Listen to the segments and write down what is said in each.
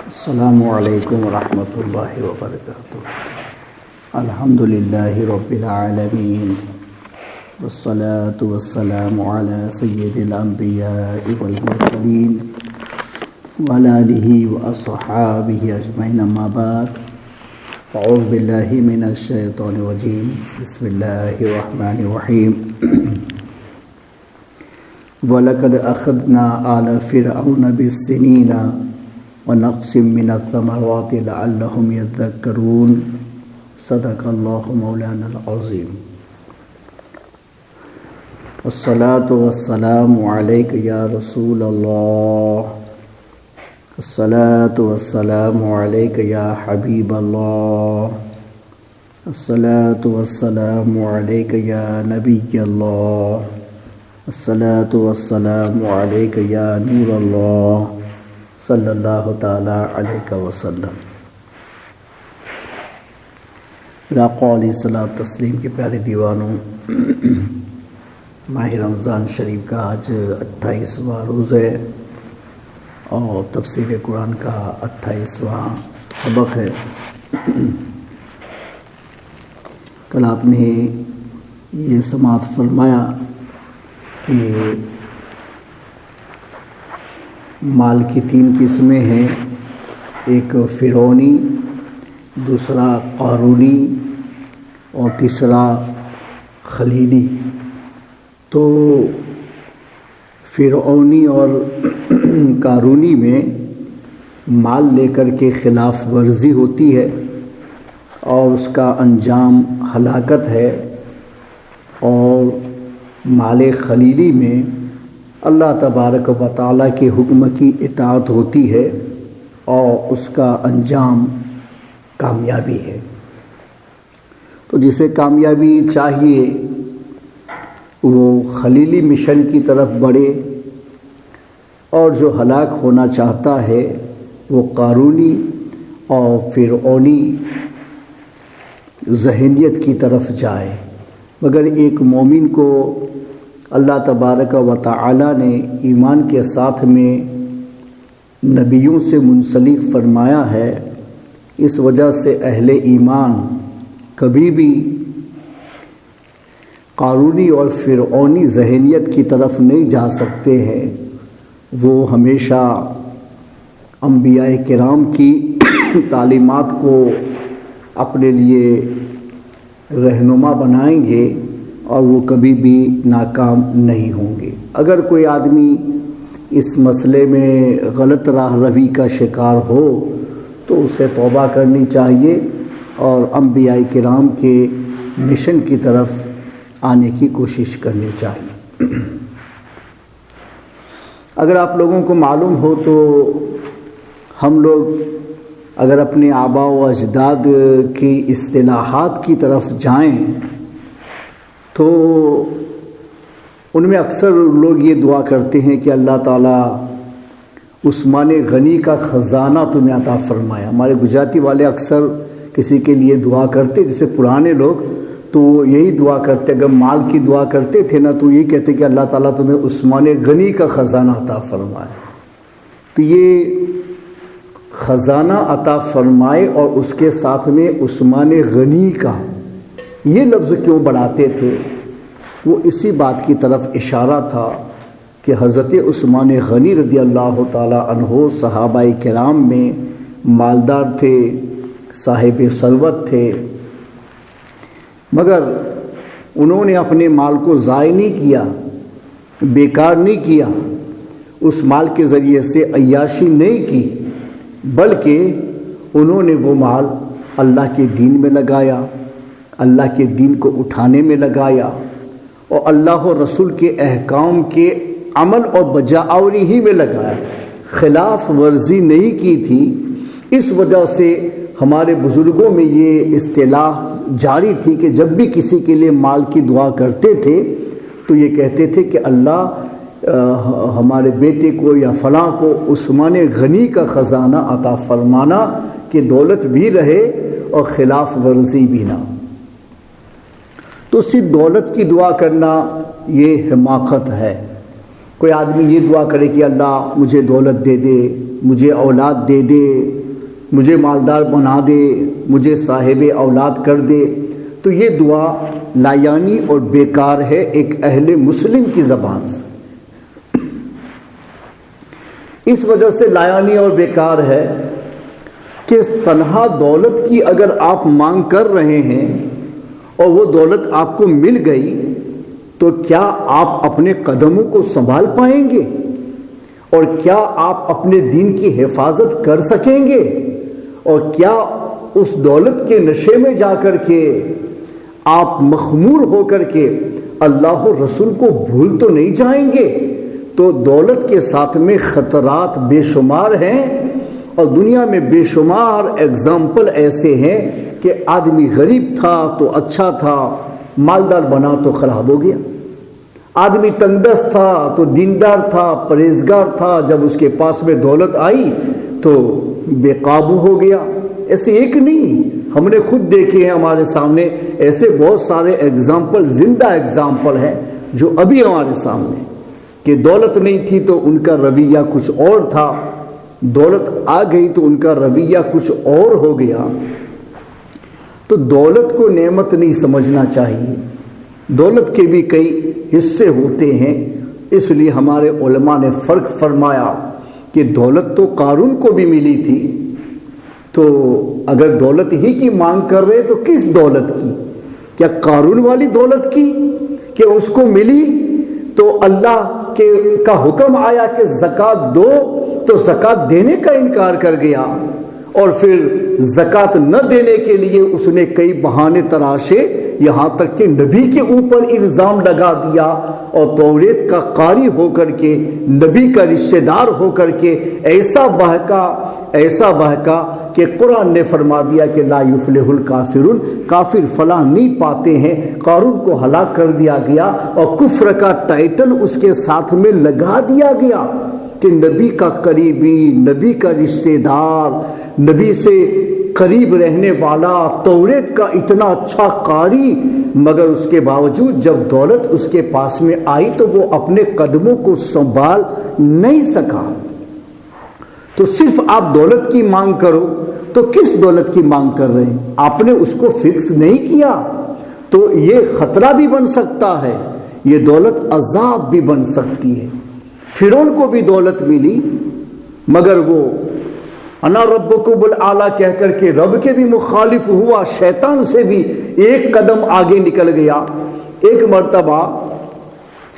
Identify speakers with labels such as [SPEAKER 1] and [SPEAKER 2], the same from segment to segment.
[SPEAKER 1] السلام علیکم ورحمۃ اللہ وبرکاتہ۔ الحمد للہ رب العالمین والصلاة والسلام علی سید الانبیاء والمرسلین وعلی آلہ واصحابہ اجمعین، اما بعد، اعوذ باللہ من الشیطان الرجیم، بسم اللہ الرحمن الرحیم۔ وَلَقَدْ أَخَذْنَا آلَ فِرْعَوْنَ بِالسِّنِينَ وَنَقْصٍ مِّنَ الثَّمَرَاتِ لَعَلَّهُمْ يَذَّكَّرُونَ۔ صدق اللہ مولانا العظیم۔ الصلاة والسلام علیک یا رسول اللہ، الصلاة والسلام علیک یا حبیب اللہ، الصلاة والسلام علیک یا نبی اللہ، الصلاة والسلام علیک یا نور اللہ، صلی اللہ تعالی علیہ وسلم۔ آقا علیہ الصلوۃ تسلیم کے پیارے دیوانوں، ماہ رمضان شریف کا آج 28واں روز ہے اور تفسیر قرآن کا 28واں سبق ہے۔ کل آپ نے یہ سماعت فرمایا کہ مال کی 3 قسمیں ہیں، ایک فرعونی، دوسرا قارونی اور تیسرا خلیلی۔ تو فرعونی اور قارونی میں مال لے کر کے خلاف ورزی ہوتی ہے اور اس کا انجام ہلاکت ہے، اور مال خلیلی میں اللہ تبارک و تعالیٰ کے حکم کی اطاعت ہوتی ہے اور اس کا انجام کامیابی ہے۔ تو جسے کامیابی چاہیے وہ خلیلی مشن کی طرف بڑھے، اور جو ہلاک ہونا چاہتا ہے وہ قارونی اور فرعونی ذہنیت کی طرف جائے۔ مگر ایک مومن کو اللہ تبارک و تعالی نے ایمان کے ساتھ میں نبیوں سے منسلک فرمایا ہے، اس وجہ سے اہل ایمان کبھی بھی قارونی اور فرعونی ذہنیت کی طرف نہیں جا سکتے ہیں۔ وہ ہمیشہ انبیاء کرام کی تعلیمات کو اپنے لیے رہنما بنائیں گے اور وہ کبھی بھی ناکام نہیں ہوں گے۔ اگر کوئی آدمی اس مسئلے میں غلط راہ روی کا شکار ہو تو اسے توبہ کرنی چاہیے اور انبیاء کرام کے مشن کی طرف آنے کی کوشش کرنی چاہیے۔ اگر آپ لوگوں کو معلوم ہو تو ہم لوگ اگر اپنے آباء و اجداد کی اصطلاحات کی طرف جائیں تو ان میں اکثر لوگ یہ دعا کرتے ہیں کہ اللہ تعالیٰ عثمان غنی کا خزانہ تمہیں عطا فرمایا۔ ہمارے گجراتی والے اکثر کسی کے لیے دعا کرتے، جیسے پرانے لوگ تو یہی دعا کرتے، اگر مال کی دعا کرتے تھے نا تو یہی کہتے کہ اللہ تعالیٰ تمہیں عثمان غنی کا خزانہ عطا فرمائے۔ تو یہ خزانہ عطا فرمائے اور اس کے ساتھ میں عثمان غنی کا یہ لفظ کیوں بڑھاتے تھے؟ وہ اسی بات کی طرف اشارہ تھا کہ حضرت عثمان غنی رضی اللہ تعالی عنہ صحابہ کرام میں مالدار تھے، صاحب ثروت تھے، مگر انہوں نے اپنے مال کو ضائع نہیں کیا، بیکار نہیں کیا، اس مال کے ذریعے سے عیاشی نہیں کی، بلکہ انہوں نے وہ مال اللہ کے دین میں لگایا، اللہ کے دین کو اٹھانے میں لگایا اور اللہ و رسول کے احکام کے عمل اور بجاوری ہی میں لگایا، خلاف ورزی نہیں کی تھی۔ اس وجہ سے ہمارے بزرگوں میں یہ اصطلاح جاری تھی کہ جب بھی کسی کے لیے مال کی دعا کرتے تھے تو یہ کہتے تھے کہ اللہ ہمارے بیٹے کو یا فلاں کو عثمان غنی کا خزانہ عطا فرمانا کہ دولت بھی رہے اور خلاف ورزی بھی نہ۔ تو صرف دولت کی دعا کرنا یہ حماقت ہے، کوئی آدمی یہ دعا کرے کہ اللہ مجھے دولت دے دے، مجھے اولاد دے دے، مجھے مالدار بنا دے، مجھے صاحب اولاد کر دے، تو یہ دعا لایانی اور بیکار ہے ایک اہل مسلم کی زبان سے۔ اس وجہ سے لایانی اور بیکار ہے کہ تنہا دولت کی اگر آپ مانگ کر رہے ہیں اور وہ دولت آپ کو مل گئی تو کیا آپ اپنے قدموں کو سنبھال پائیں گے؟ اور کیا آپ اپنے دین کی حفاظت کر سکیں گے؟ اور کیا اس دولت کے نشے میں جا کر کے آپ مخمور ہو کر کے اللہ و رسول کو بھول تو نہیں جائیں گے؟ تو دولت کے ساتھ میں خطرات بے شمار ہیں، اور دنیا میں بے شمار اگزامپل ایسے ہیں کہ آدمی غریب تھا تو اچھا تھا، مالدار بنا تو خراب ہو گیا، آدمی تنگ دست تھا تو دیندار تھا، پرہیزگار تھا، جب اس کے پاس میں دولت آئی تو بے قابو ہو گیا۔ ایسے ایک نہیں، ہم نے خود دیکھے ہیں، ہمارے سامنے ایسے بہت سارے اگزامپل، زندہ اگزامپل ہیں جو ابھی ہمارے سامنے، کہ دولت نہیں تھی تو ان کا رویہ کچھ اور تھا، دولت آ گئی تو ان کا رویہ کچھ اور ہو گیا۔ تو دولت کو نعمت نہیں سمجھنا چاہیے، دولت کے بھی کئی حصے ہوتے ہیں، اس لیے ہمارے علماء نے فرق فرمایا کہ دولت تو قارون کو بھی ملی تھی، تو اگر دولت ہی کی مانگ کر رہے تو کس دولت کی؟ کیا قارون والی دولت کی کہ اس کو ملی تو اللہ کا حکم آیا کہ زکوٰۃ دو تو زکوٰۃ دینے کا انکار کر گیا، اور پھر زکوٰۃ نہ دینے کے لیے اس نے کئی بہانے تراشے، یہاں تک کہ نبی کے اوپر الزام لگا دیا، اور توریت کا قاری ہو کر کے، نبی کا رشتہ دار ہو کر کے ایسا بہکا کہ قرآن نے فرما دیا کہ لا یفلح الکافرون، کافر فلاح نہیں پاتے ہیں۔ قارون کو ہلاک کر دیا گیا اور کفر کا ٹائٹل اس کے ساتھ میں لگا دیا گیا کہ نبی کا قریبی، نبی کا رشتہ دار، نبی سے قریب رہنے والا، توریت کا اتنا اچھا قاری، مگر اس کے باوجود جب دولت اس کے پاس میں آئی تو وہ اپنے قدموں کو سنبھال نہیں سکا۔ تو صرف آپ دولت کی مانگ کرو تو کس دولت کی مانگ کر رہے ہیں؟ آپ نے اس کو فکس نہیں کیا، تو یہ خطرہ بھی بن سکتا ہے، یہ دولت عذاب بھی بن سکتی ہے۔ فرعون کو بھی دولت ملی، مگر وہ انا ربکم الاعلی کہہ کر کے رب کے بھی مخالف ہوا، شیطان سے بھی ایک قدم آگے نکل گیا۔ ایک مرتبہ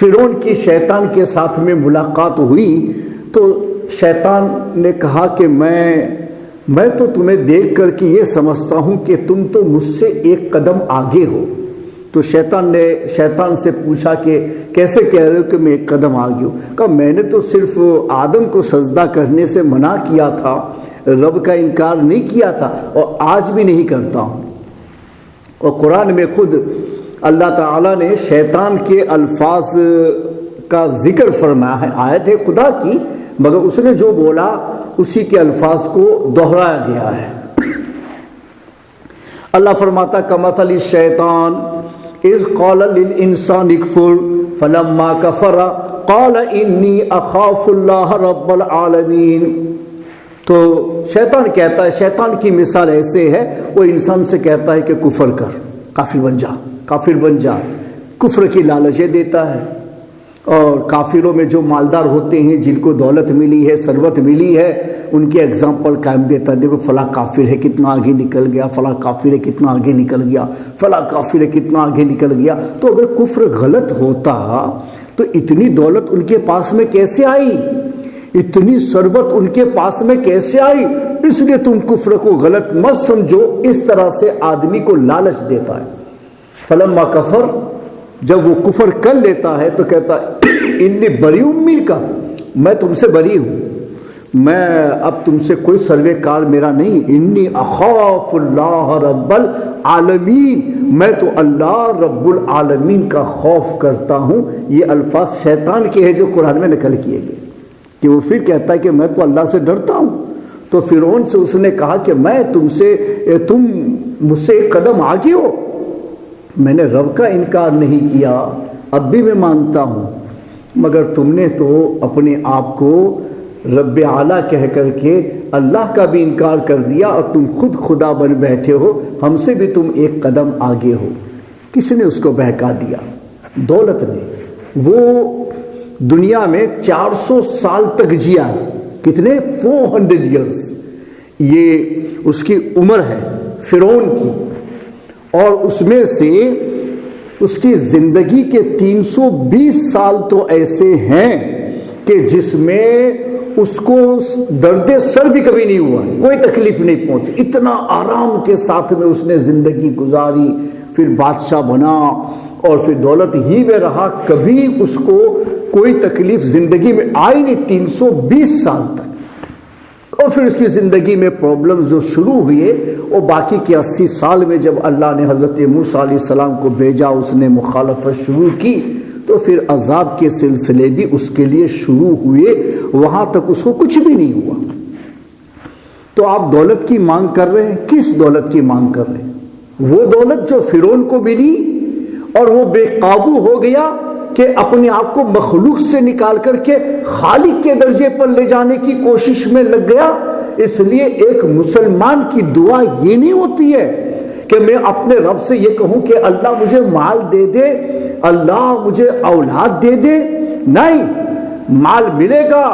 [SPEAKER 1] فرعون کی شیطان کے ساتھ میں ملاقات ہوئی تو شیطان نے کہا کہ میں تو تمہیں دیکھ کر کے یہ سمجھتا ہوں کہ تم تو مجھ سے ایک قدم آگے ہو۔ تو شیطان نے شیطان سے پوچھا کہ کیسے کہہ رہے ہو کہ میں ایک قدم آگے ہوں؟ کہا میں نے تو صرف آدم کو سجدہ کرنے سے منع کیا تھا، رب کا انکار نہیں کیا تھا، اور آج بھی نہیں کرتا ہوں۔ اور قرآن میں خود اللہ تعالیٰ نے شیطان کے الفاظ کا ذکر فرمایا ہے، آیت ہے خدا کی، مگر اس نے جو بولا اسی کے الفاظ کو دہرایا گیا ہے۔ اللہ فرماتا کمثل الشیطان اذ قال للانسان اکفر فلما کفر قال انی اخاف اللہ رب العالمین۔ تو شیطان کہتا ہے، شیطان کی مثال ایسے ہے، وہ انسان سے کہتا ہے کہ کفر کر، کافر بن جا، کفر کی لالچیں دیتا ہے۔ اور کافروں میں جو مالدار ہوتے ہیں، جن کو دولت ملی ہے، ثروت ملی ہے، ان کے اگزامپل قائم دیتا ہے، دیکھو فلاں کافر ہے کتنا آگے نکل گیا، فلاں کافر ہے کتنا آگے نکل گیا، فلاں کافر ہے کتنا آگے نکل گیا۔ تو اگر کفر غلط ہوتا تو اتنی دولت ان کے پاس میں کیسے آئی، اتنی ثروت ان کے پاس میں کیسے آئی؟ اس لیے تم کفر کو غلط مت سمجھو، اس طرح سے آدمی کو لالچ دیتا ہے۔ فلما کفر، جب وہ کفر کر لیتا ہے تو کہتا ہے انی بری امید کا، میں تم سے بری ہوں، میں اب تم سے کوئی سروے کار میرا نہیں، انی اخاف اللہ رب العالمین، میں تو اللہ رب العالمین کا خوف کرتا ہوں۔ یہ الفاظ شیطان کے ہیں جو قرآن میں نقل کیے گئے، کہ وہ پھر کہتا ہے کہ میں تو اللہ سے ڈرتا ہوں۔ تو فرعون سے اس نے کہا کہ میں تم مجھ سے ایک قدم آگے ہو، میں نے رب کا انکار نہیں کیا، اب بھی میں مانتا ہوں، مگر تم نے تو اپنے آپ کو رب اعلیٰ کہہ کر کے اللہ کا بھی انکار کر دیا اور تم خود خدا بن بیٹھے ہو، ہم سے بھی تم ایک قدم آگے ہو۔ کس نے اس کو بہکا دیا؟ دولت نے۔ وہ دنیا میں 400 سال تک جیا، کتنے؟ 400 ایئرز یہ اس کی عمر ہے فرعون کی، اور اس میں سے اس کی زندگی کے 320 سال تو ایسے ہیں کہ جس میں اس کو درد سر بھی کبھی نہیں ہوا، کوئی تکلیف نہیں پہنچی، اتنا آرام کے ساتھ میں اس نے زندگی گزاری، پھر بادشاہ بنا اور پھر دولت ہی میں رہا، کبھی اس کو کوئی تکلیف زندگی میں آئی نہیں 320 سال تک۔ اور پھر اس کی زندگی میں پرابلمز جو شروع ہوئے، اور باقی کے 80 سال میں جب اللہ نے حضرت موسیٰ علیہ السلام کو بھیجا، اس نے مخالفت شروع کی، تو پھر عذاب کے سلسلے بھی اس کے لیے شروع ہوئے، وہاں تک اس کو کچھ بھی نہیں ہوا۔ تو آپ دولت کی مانگ کر رہے ہیں، کس دولت کی مانگ کر رہے ہیں؟ وہ دولت جو فرعون کو ملی اور وہ بے قابو ہو گیا کہ اپنے آپ کو مخلوق سے نکال کر کے خالق کے درجے پر لے جانے کی کوشش میں لگ گیا۔ اس لیے ایک مسلمان کی دعا یہ نہیں ہوتی ہے کہ میں اپنے رب سے یہ کہوں کہ اللہ مجھے مال دے دے، اللہ مجھے اولاد دے دے۔ نہیں، مال ملے گا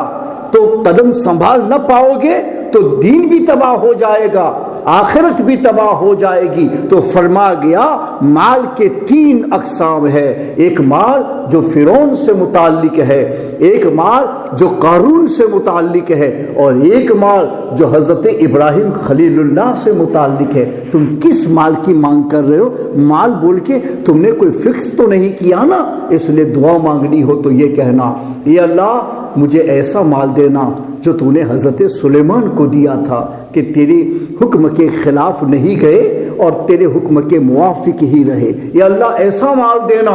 [SPEAKER 1] تو قدم سنبھال نہ پاؤ گے تو دین بھی تباہ ہو جائے گا، آخرت بھی تباہ ہو جائے گی۔ تو فرما گیا مال کے 3 اقسام ہے، ایک مال جو فرعون سے متعلق ہے، ایک مال جو قارون سے متعلق ہے، اور ایک مال جو حضرت ابراہیم خلیل اللہ سے متعلق ہے۔ تم کس مال کی مانگ کر رہے ہو؟ مال بول کے تم نے کوئی فکس تو نہیں کیا نا، اس لیے دعا مانگنی ہو تو یہ کہنا اے اللہ مجھے ایسا مال دینا جو تو نے حضرت سلیمان کو دیا تھا کہ تیری حکم کے خلاف نہیں گئے اور تیرے حکم کے موافق ہی رہے۔ یا اللہ ایسا مال دینا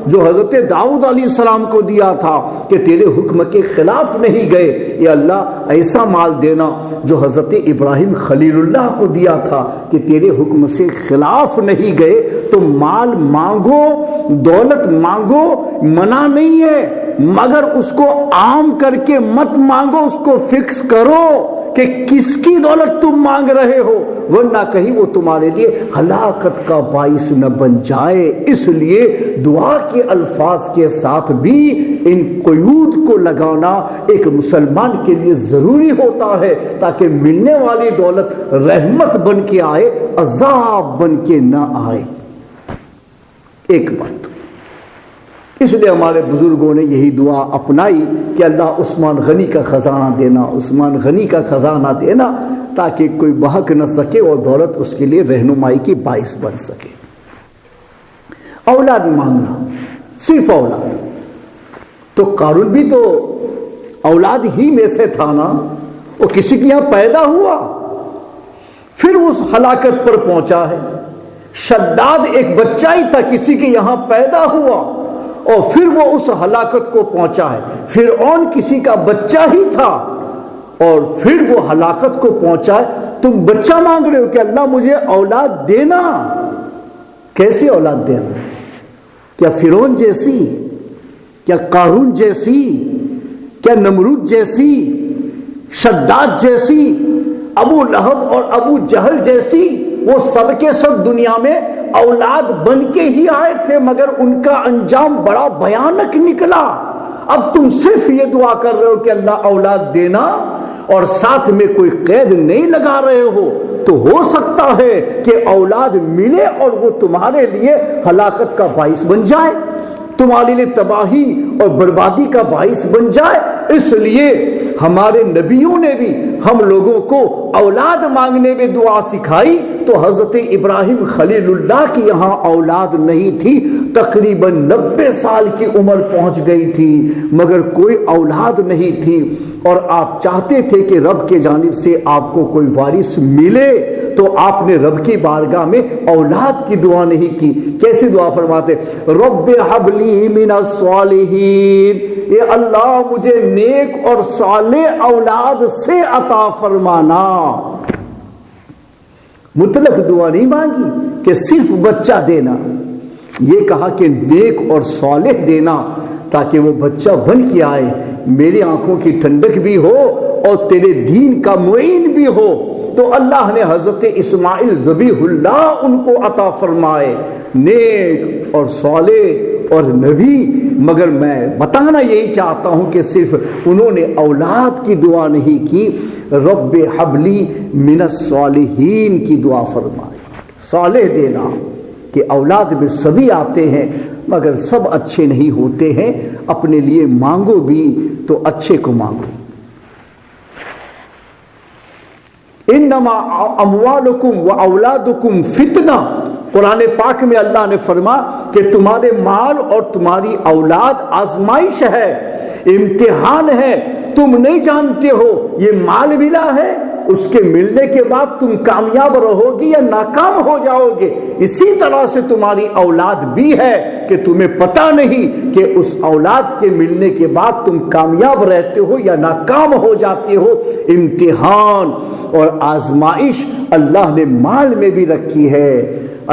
[SPEAKER 1] جو حضرت داؤد علیہ السلام کو دیا تھا کہ تیرے حکم کے خلاف نہیں گئے۔ یا اللہ ایسا مال دینا جو حضرت ابراہیم خلیل اللہ کو دیا تھا کہ تیرے حکم سے خلاف نہیں گئے۔ تو مال مانگو، دولت مانگو، منع نہیں ہے، مگر اس کو عام کر کے مت مانگو، اس کو فکس کرو کہ کس کی دولت تم مانگ رہے ہو، ورنہ کہیں وہ تمہارے لیے ہلاکت کا باعث نہ بن جائے۔ اس لیے دعا کے الفاظ کے ساتھ بھی ان قیود کو لگانا ایک مسلمان کے لیے ضروری ہوتا ہے، تاکہ ملنے والی دولت رحمت بن کے آئے، عذاب بن کے نہ آئے۔ ایک بات، اس لیے ہمارے بزرگوں نے یہی دعا اپنائی کہ اللہ عثمان غنی کا خزانہ دینا، عثمان غنی کا خزانہ دینا، تاکہ کوئی بہک نہ سکے اور دولت اس کے لیے رہنمائی کی باعث بن سکے۔ اولاد مانگنا، صرف اولاد، تو قارون بھی تو اولاد ہی میں سے تھا نا، وہ کسی کے یہاں پیدا ہوا پھر اس ہلاکت پر پہنچا ہے۔ شداد ایک بچہ ہی تھا، کسی کے یہاں پیدا ہوا اور پھر وہ اس ہلاکت کو پہنچا ہے۔ فرعون کسی کا بچہ ہی تھا اور پھر وہ ہلاکت کو پہنچا ہے۔ تم بچہ مانگ رہے ہو کہ اللہ مجھے اولاد دینا، کیسی اولاد دینا؟ کیا فرعون جیسی؟ کیا قارون جیسی؟ کیا نمرود جیسی؟ شداد جیسی؟ ابو لہب اور ابو جہل جیسی؟ وہ سب کے سب دنیا میں اولاد بن کے ہی آئے تھے، مگر ان کا انجام بڑا بھیانک نکلا۔ اب تم صرف یہ دعا کر رہے ہو کہ اللہ اولاد دینا اور ساتھ میں کوئی قید نہیں لگا رہے ہو، تو ہو سکتا ہے کہ اولاد ملے اور وہ تمہارے لیے ہلاکت کا باعث بن جائے، تمہارے لیے تباہی اور بربادی کا باعث بن جائے۔ اس لیے ہمارے نبیوں نے بھی ہم لوگوں کو اولاد مانگنے میں دعا سکھائی۔ تو حضرت ابراہیم خلیل اللہ کی یہاں اولاد نہیں تھی، تقریباً 90 سال کی عمر پہنچ گئی تھی، مگر کوئی اولاد نہیں تھی، اور آپ چاہتے تھے کہ رب کے جانب سے آپ کو کوئی وارث ملے، تو آپ نے رب کی بارگاہ میں اولاد کی دعا نہیں کی۔ کیسے دعا فرماتے؟ رب ہب لی من الصالحین، اے اللہ مجھے نیک اور صالح اولاد سے عطا فرمانا۔ مطلق دعا نہیں مانگی کہ صرف بچہ دینا، یہ کہا کہ نیک اور صالح دینا، تاکہ وہ بچہ بن کے آئے، میری آنکھوں کی ٹھنڈک بھی ہو اور تیرے دین کا معین بھی ہو۔ تو اللہ نے حضرت اسماعیل ذبیح اللہ ان کو عطا فرمائے، نیک اور صالح اور نبی۔ مگر میں بتانا یہی چاہتا ہوں کہ صرف انہوں نے اولاد کی دعا نہیں کی، رب حبلی من الصالحین کی دعا فرمائی، صالح دینا، کہ اولاد میں سبھی آتے ہیں مگر سب اچھے نہیں ہوتے ہیں، اپنے لیے مانگو بھی تو اچھے کو مانگو۔ انما اموالکم و اولادکم فتنہ، قرآن پاک میں اللہ نے فرما کہ تمہارے مال اور تمہاری اولاد آزمائش ہے، امتحان ہے۔ تم نہیں جانتے ہو یہ مال ملا ہے، اس کے ملنے کے بعد تم کامیاب رہو گی یا ناکام ہو جاؤ گے۔ اسی طرح سے تمہاری اولاد بھی ہے کہ تمہیں پتہ نہیں کہ اس اولاد کے ملنے کے بعد تم کامیاب رہتے ہو یا ناکام ہو جاتے ہو۔ امتحان اور آزمائش اللہ نے مال میں بھی رکھی ہے،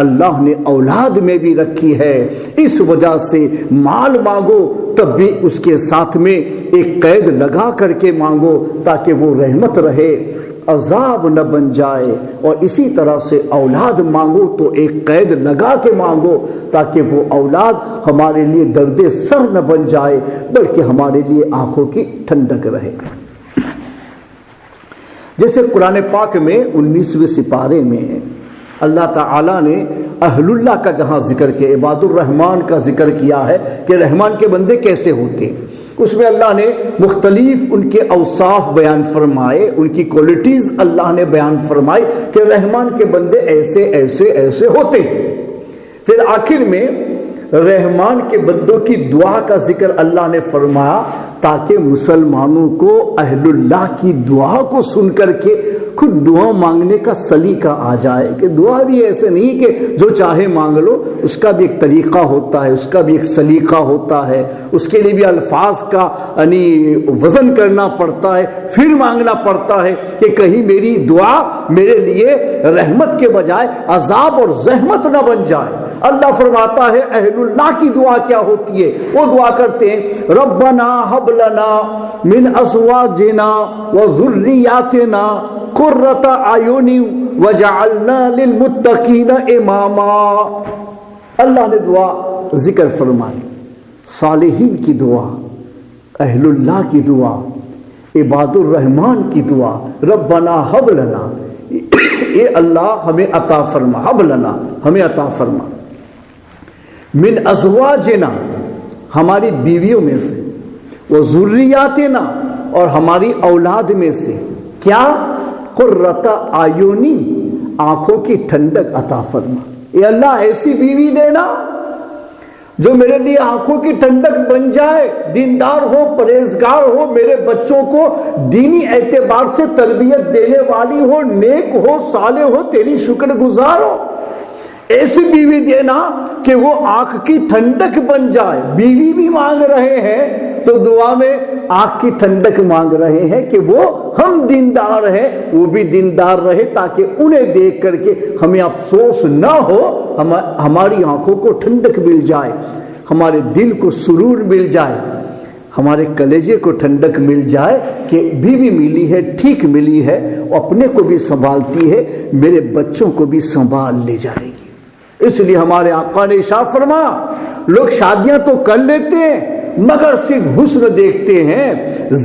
[SPEAKER 1] اللہ نے اولاد میں بھی رکھی ہے۔ اس وجہ سے مال مانگو تب بھی اس کے ساتھ میں ایک قید لگا کر کے مانگو تاکہ وہ رحمت رہے، عذاب نہ بن جائے۔ اور اسی طرح سے اولاد مانگو تو ایک قید لگا کے مانگو تاکہ وہ اولاد ہمارے لیے درد سر نہ بن جائے بلکہ ہمارے لیے آنکھوں کی ٹھنڈک رہے۔ جیسے قرآن پاک میں 19ویں سپارے میں اللہ تعالیٰ نے اہل اللہ کا جہاں ذکر کیا، عباد الرحمن کا ذکر کیا ہے کہ رحمان کے بندے کیسے ہوتے ہیں، اس میں اللہ نے مختلف ان کے اوصاف بیان فرمائے، ان کی کوالٹیز اللہ نے بیان فرمائی کہ رحمان کے بندے ایسے ایسے ایسے ہوتے ہیں۔ پھر آخر میں رحمان کے بندوں کی دعا کا ذکر اللہ نے فرمایا تاکہ مسلمانوں کو اہل اللہ کی دعا کو سن کر کے خود دعا مانگنے کا سلیقہ آ جائے کہ دعا بھی ایسے نہیں کہ جو چاہے مانگ لو، اس کا بھی ایک طریقہ ہوتا ہے، اس کا بھی ایک سلیقہ ہوتا ہے، اس کے لیے بھی الفاظ کا وزن کرنا پڑتا ہے، پھر مانگنا پڑتا ہے کہ کہیں میری دعا میرے لیے رحمت کے بجائے عذاب اور زحمت نہ بن جائے۔ اللہ فرماتا ہے اہل اللہ کی دعا کیا ہوتی ہے، وہ دعا کرتے ہیں ربنا ہب لنا من ازواجنا وذریاتنا قرۃ اعین وجعلنا للمتقین اماما۔ اللہ نے دعا ذکر فرمائی، صالحین کی دعا، اہل اللہ کی دعا، عباد الرحمن کی دعا، ربنا ہب لنا، اے اللہ ہمیں عطا فرما، ہب لنا ہمیں عطا فرما، من ازواجنا ہماری بیویوں میں سے، وذریاتنا اور ہماری اولاد میں سے، کیا قرۃ اعین آنکھوں کی ٹھنڈک عطا فرما۔ اے اللہ ایسی بیوی دینا جو میرے لیے آنکھوں کی ٹھنڈک بن جائے، دیندار ہو، پرہیزگار ہو، میرے بچوں کو دینی اعتبار سے تربیت دینے والی ہو، نیک ہو، صالح ہو، تیری شکر گزار ہو۔ ایسی بیوی دینا کہ وہ آنکھ کی ٹھنڈک بن جائے۔ بیوی بھی مانگ رہے ہیں تو دعا میں آنکھ کی ٹھنڈک مانگ رہے ہیں کہ وہ ہم دیندار ہیں، وہ بھی دیندار رہے تاکہ انہیں دیکھ کر کے ہمیں افسوس نہ ہو، ہماری آنکھوں کو ٹھنڈک مل جائے، ہمارے دل کو سرور مل جائے، ہمارے کلیجے کو ٹھنڈک مل جائے کہ بیوی ملی ہے، ٹھیک ملی ہے، اپنے کو بھی سنبھالتی ہے، میرے بچوں کو بھی سنبھال لے جائے گی۔ اس لیے ہمارے آقا نے ارشاد فرمایا لوگ شادیاں تو کر لیتے ہیں مگر صرف حسن دیکھتے ہیں،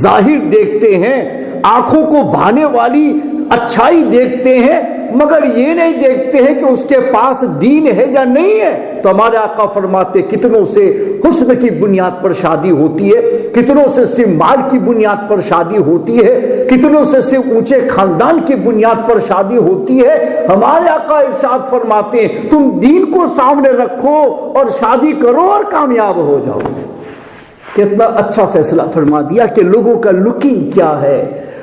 [SPEAKER 1] ظاہر دیکھتے ہیں، آنکھوں کو بھانے والی اچھائی دیکھتے ہیں، مگر یہ نہیں دیکھتے ہیں کہ اس کے پاس دین ہے یا نہیں ہے۔ تو ہمارے آقا فرماتے کتنوں سے حسن کی بنیاد پر شادی ہوتی ہے، کتنوں سے صرف مال کی بنیاد پر شادی ہوتی ہے، کتنوں سے صرف اونچے خاندان کی بنیاد پر شادی ہوتی ہے۔ ہمارے آقا ارشاد فرماتے ہیں تم دین کو سامنے رکھو اور شادی کرو اور کامیاب ہو جاؤ۔ کتنا اچھا فیصلہ فرما دیا کہ لوگوں کا لکنگ کیا ہے،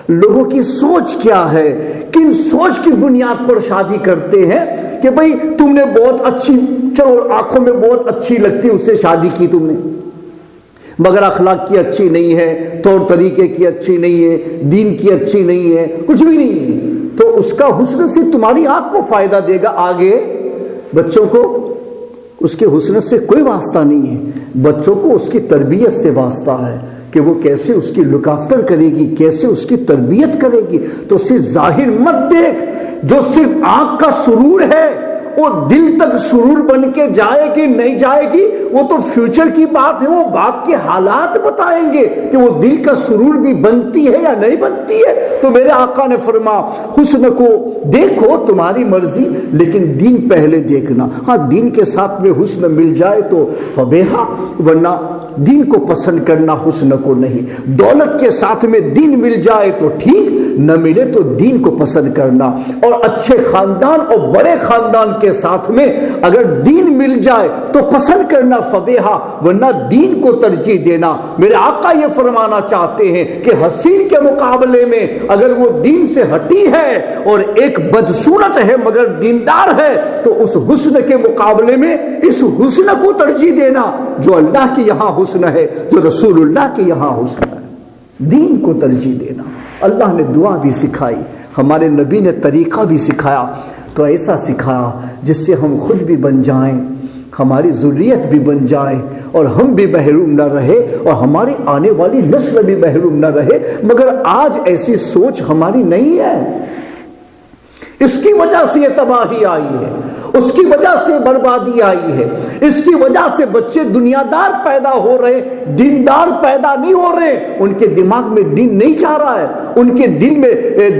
[SPEAKER 1] لوگوں کی سوچ کیا ہے، کن سوچ کی بنیاد پر شادی کرتے ہیں کہ بھئی تم نے بہت اچھی، چلو آنکھوں میں بہت اچھی لگتی اس سے شادی کی تم نے، مگر اخلاق کی اچھی نہیں ہے، طور طریقے کی اچھی نہیں ہے، دین کی اچھی نہیں ہے، کچھ بھی نہیں ہے، تو اس کا حسن سے تمہاری آنکھ کو فائدہ دے گا، آگے بچوں کو اس کے حسن سے کوئی واسطہ نہیں ہے، بچوں کو اس کی تربیت سے واسطہ ہے کہ وہ کیسے اس کی لک آفٹر کرے گی، کیسے اس کی تربیت کرے گی۔ تو صرف ظاہر مت دیکھ، جو صرف آنکھ کا سرور ہے وہ دل تک سرور بن کے جائے گی نہیں جائے گی وہ تو فیوچر کی بات ہے، وہ بات کے حالات بتائیں گے کہ وہ دل کا سرور بھی بنتی ہے یا نہیں بنتی ہے۔ تو میرے آقا نے فرمایا حسن کو دیکھو تمہاری مرضی، لیکن دین پہلے دیکھنا۔ ہاں دین کے ساتھ میں حسن مل جائے تو فبیہا، ورنہ دین کو پسند کرنا حسن کو نہیں۔ دولت کے ساتھ میں دین مل جائے تو ٹھیک، نہ ملے تو دین کو پسند کرنا۔ اور اچھے خاندان اور بڑے خاندان کے ساتھ میں اگر دین مل جائے تو پسند کرنا فبیہا، ورنہ دین کو ترجیح دینا۔ میرے آقا یہ فرمانا چاہتے ہیں کہ حسین کے مقابلے میں اگر وہ دین سے ہٹی ہے اور ایک بدصورت ہے مگر دیندار ہے تو اس حسن کے مقابلے میں اس حسن کو ترجیح دینا جو اللہ کے یہاں حسن ہے، جو رسول اللہ کے یہاں حسن ہے۔ دین کو ترجیح دینا۔ اللہ نے دعا بھی سکھائی، ہمارے نبی نے طریقہ بھی سکھایا، تو ایسا سکھایا جس سے ہم خود بھی بن جائیں، ہماری ذریت بھی بن جائے اور ہم بھی محروم نہ رہے اور ہماری آنے والی نسل بھی محروم نہ رہے۔ مگر آج ایسی سوچ ہماری نہیں ہے، اس کی وجہ سے یہ تباہی آئی ہے، اس کی وجہ سے بربادی آئی ہے، اس کی وجہ سے بچے دنیا دار پیدا ہو رہے، دیندار پیدا نہیں ہو رہے، ان کے دماغ میں دین نہیں جا رہا ہے، ان کے دل میں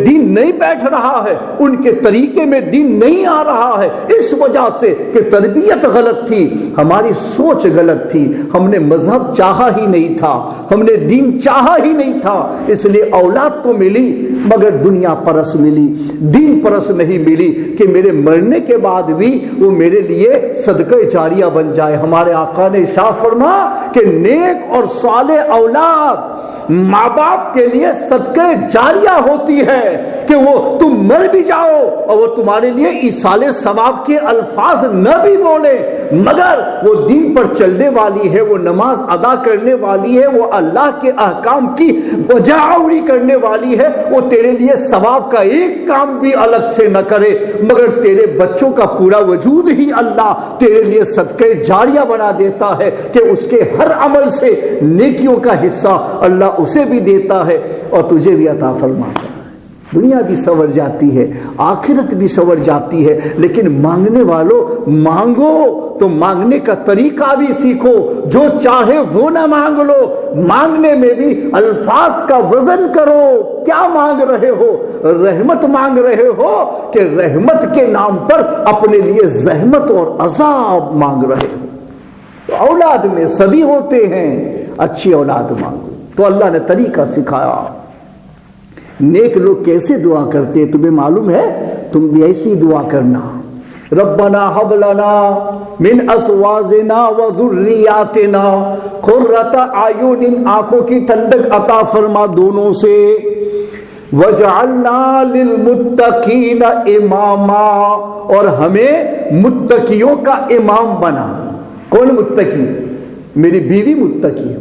[SPEAKER 1] دین نہیں بیٹھ رہا ہے، ان کے طریقے میں دین نہیں آ رہا ہے، اس وجہ سے کہ تربیت غلط تھی، ہماری سوچ غلط تھی، ہم نے مذہب چاہا ہی نہیں تھا، ہم نے دین چاہا ہی نہیں تھا، اس لیے اولاد تو ملی مگر دنیا پرست ملی، دین پرست نہیں ملی کہ میرے مرنے کے بعد بھی وہ میرے لیے صدقہ جاریہ بن جائے۔ ہمارے آقا نے ارشاد فرمایا کہ نیک اور صالح اولاد ماں باپ کے لیے صدقہ جاریہ ہوتی ہے کہ وہ تم مر بھی جاؤ اور وہ تمہارے لیے ایصال ثواب کے الفاظ نہ بھی بولے مگر وہ دین پر چلنے والی ہے، وہ نماز ادا کرنے والی ہے، وہ اللہ کے احکام کی بجاوری کرنے والی ہے، وہ تیرے لیے ثواب کا ایک کام بھی الگ سے نہ کرے مگر تیرے بچوں کا پورا وجود ہی اللہ تیرے لیے صدقہ جاریہ بنا دیتا ہے کہ اس کے ہر عمل سے نیکیوں کا حصہ اللہ اسے بھی دیتا ہے اور تجھے بھی عطا فرماتا ہے۔ دنیا بھی سنور جاتی ہے، آخرت بھی سنور جاتی ہے، لیکن مانگنے والوں مانگو تو مانگنے کا طریقہ بھی سیکھو، جو چاہے وہ نہ مانگ لو، مانگنے میں بھی الفاظ کا وزن کرو۔ کیا مانگ رہے ہو؟ رحمت مانگ رہے ہو کہ رحمت کے نام پر اپنے لیے زحمت اور عذاب مانگ رہے ہو؟ تو اولاد میں سبھی ہوتے ہیں، اچھی اولاد مانگو۔ تو اللہ نے طریقہ سکھایا۔ نیک لوگ کیسے دعا کرتے تمہیں معلوم ہے؟ تم بھی ایسی دعا کرنا، ربنا هب لنا من ازواجنا وذریاتنا قرۃ اعین، آنکھوں کی ٹھنڈک عطا فرما دونوں سے، وجعلنا للمتقین اماما، اور ہمیں متقیوں کا امام بنا۔ کون متقی؟ میری بیوی متقی،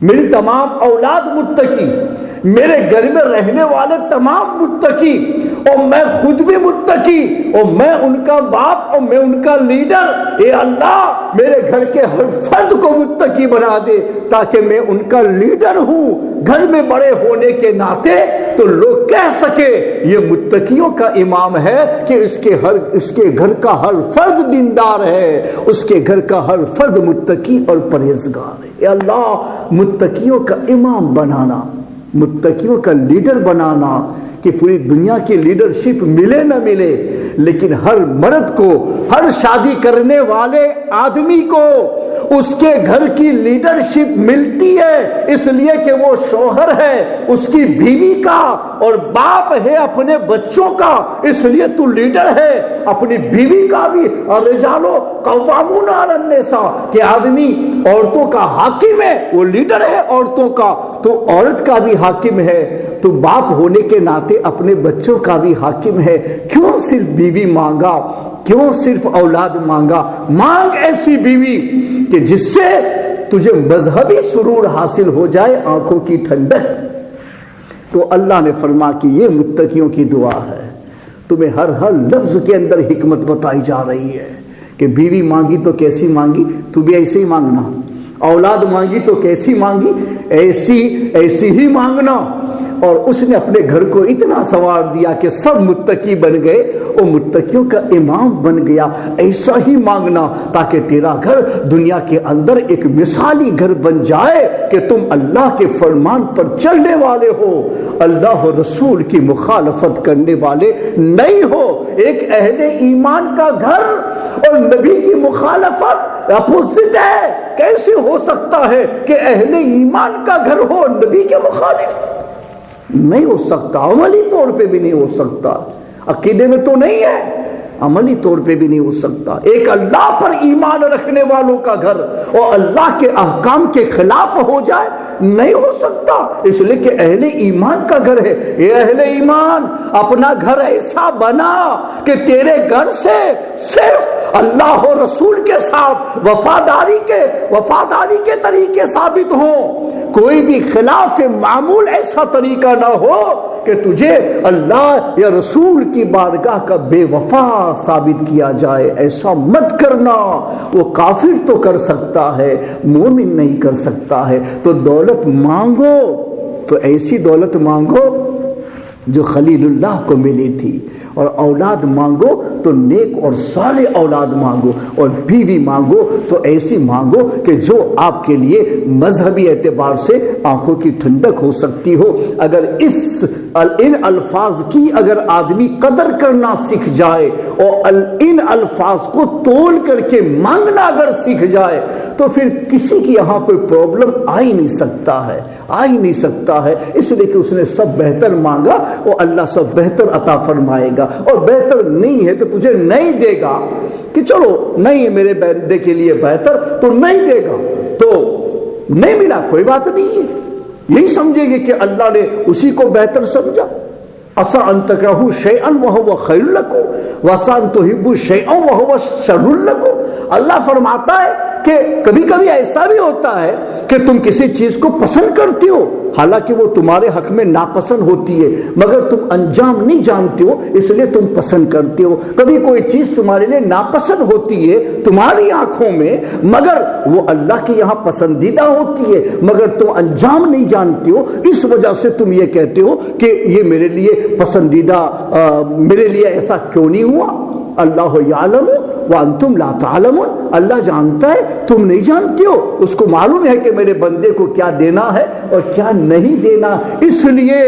[SPEAKER 1] میری تمام اولاد متقی، میرے گھر میں رہنے والے تمام متقی، اور میں خود بھی متقی، اور میں ان کا باپ اور میں ان کا لیڈر۔ اے اللہ میرے گھر کے ہر فرد کو متقی بنا دے تاکہ میں ان کا لیڈر ہوں، گھر میں بڑے ہونے کے ناطے تو لوگ کہہ سکے یہ متقیوں کا امام ہے کہ اس کے گھر کا ہر فرد دیندار ہے، اس کے گھر کا ہر فرد متقی اور پرہیزگار ہے۔ اے اللہ متقیوں کا امام بنانا، متقیوں کا لیڈر بنانا، کہ پوری دنیا کی لیڈرشپ ملے نہ ملے لیکن ہر مرد کو، ہر شادی کرنے والے آدمی کو اس کے گھر کی لیڈرشپ ملتی ہے، اس لیے کہ وہ شوہر ہے اس کی بیوی کا اور باپ ہے اپنے بچوں کا، اس لیے تو لیڈر ہے اپنی بیوی کا بھی۔ اور رجالو قوامون علی النساء کہ آدمی عورتوں کا حاکم ہے، وہ لیڈر ہے عورتوں کا، تو عورت کا بھی حاکم ہے، تو باپ ہونے کے ناطے اپنے بچوں کا بھی حاکم ہے۔ کیوں صرف بیوی مانگا؟ کیوں صرف اولاد مانگا؟ مانگ ایسی بیوی کہ جس سے تجھے مذہبی سرور حاصل ہو جائے، آنکھوں کی ٹھنڈک۔ تو اللہ نے فرمایا کہ یہ متقیوں کی دعا ہے۔ تمہیں ہر لفظ کے اندر حکمت بتائی جا رہی ہے کہ بیوی مانگی تو کیسی مانگی، تو بھی ایسے ہی مانگنا، اولاد مانگی تو کیسی مانگی، ایسی ہی مانگنا۔ اور اس نے اپنے گھر کو اتنا سنوار دیا کہ سب متقی بن گئے، اور متقیوں کا امام بن گیا۔ ایسا ہی مانگنا تاکہ تیرا گھر دنیا کے اندر ایک مثالی گھر بن جائے کہ تم اللہ کے فرمان پر چلنے والے ہو، اللہ و رسول کی مخالفت کرنے والے نہیں ہو۔ ایک اہل ایمان کا گھر اور نبی کی مخالفت اپوزٹ ہے۔ کیسے ہو سکتا ہے کہ اہل ایمان کا گھر ہو نبی کے مخالف؟ نہیں ہو سکتا، عملی طور پہ بھی نہیں ہو سکتا۔ عقیدے میں تو نہیں ہے، عملی طور پہ بھی نہیں ہو سکتا۔ ایک اللہ پر ایمان رکھنے والوں کا گھر اور اللہ کے احکام کے خلاف ہو جائے، نہیں ہو سکتا، اس لیے کہ اہل ایمان کا گھر ہے۔ یہ اہل ایمان اپنا گھر ایسا بنا کہ تیرے گھر سے صرف اللہ و رسول کے ساتھ وفاداری کے طریقے ثابت ہوں، کوئی بھی خلاف معمول ایسا طریقہ نہ ہو کہ تجھے اللہ یا رسول کی بارگاہ کا بے وفا ثابت کیا جائے۔ ایسا مت کرنا، وہ کافر تو کر سکتا ہے، مومن نہیں کر سکتا ہے۔ تو دولت مانگو تو ایسی دولت مانگو جو خلیل اللہ کو ملی تھی، اور اولاد مانگو تو نیک اور صالح اولاد مانگو، اور بیوی مانگو تو ایسی مانگو کہ جو آپ کے لیے مذہبی اعتبار سے آنکھوں کی ٹھنڈک ہو سکتی ہو۔ اگر ان الفاظ کی اگر آدمی قدر کرنا سیکھ جائے اور ان الفاظ کو تول کر کے مانگنا اگر سیکھ جائے تو پھر کسی کی یہاں کوئی پرابلم آ ہی نہیں سکتا ہے، اس لیے کہ اس نے سب بہتر مانگا اور اللہ سب بہتر عطا فرمائے گا۔ اور بہتر نہیں ہے کہ تجھے نہیں دے گا، کہ چلو نہیں میرے بندے کے لیے بہتر تو نہیں دے گا، تو نہیں ملا کوئی بات نہیں ہے، یہی سمجھیں گے کہ اللہ نے اسی کو بہتر سمجھا۔ عسیٰ ان تکرہوا شیئا وہو خیر لکم وعسیٰ ان تحبوا شیئا وہو شر لکم۔ اللہ فرماتا ہے کہ کبھی کبھی ایسا بھی ہوتا ہے کہ تم کسی چیز کو پسند کرتی ہو، حالانکہ وہ تمہارے حق میں ناپسند ہوتی ہے، مگر تم انجام نہیں جانتے ہو اس لیے تم پسند کرتے ہو۔ کبھی کوئی چیز تمہارے لیے ناپسند ہوتی ہے تمہاری آنکھوں میں، مگر وہ اللہ کے یہاں پسندیدہ ہوتی ہے، مگر تم انجام نہیں جانتے ہو، اس وجہ سے تم یہ کہتے ہو کہ یہ میرے لیے پسندیدہ، میرے لیے ایسا کیوں نہیں ہوا۔ اللہ یعلم وانتم لا تعلمون، اللہ جانتا ہے تم نہیں جانتے ہو، اس کو معلوم ہے کہ میرے بندے کو کیا دینا ہے اور کیا نہیں دینا۔ اس لیے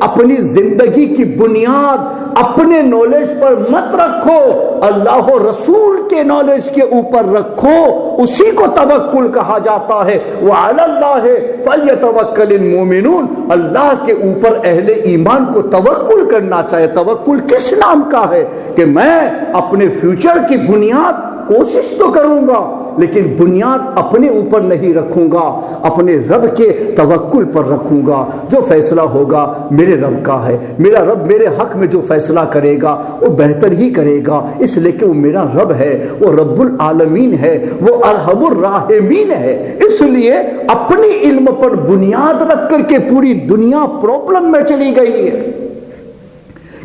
[SPEAKER 1] اپنی زندگی کی بنیاد اپنے نالج پر مت رکھو، اللہ و رسول کے نالج کے اوپر رکھو، اسی کو توکل کہا جاتا ہے۔ وعلی اللہ فلیتوکل المؤمنون، اللہ کے اوپر اہل ایمان کو توکل کرنا چاہے۔ توکل کس نام کا ہے کہ میں اپنے فیوچر کی بنیاد کوشش تو کروں گا لیکن بنیاد اپنے اوپر نہیں رکھوں گا، اپنے رب کے توکل پر رکھوں گا۔ جو فیصلہ ہوگا میرے رب کا ہے، میرا رب میرے حق میں جو فیصلہ کرے گا وہ بہتر ہی کرے گا، اس لیے کہ وہ میرا رب ہے، وہ رب العالمین ہے، وہ ارحم الراحمین ہے۔ اس لیے اپنی علم پر بنیاد رکھ کر کے پوری دنیا پرابلم میں چلی گئی ہے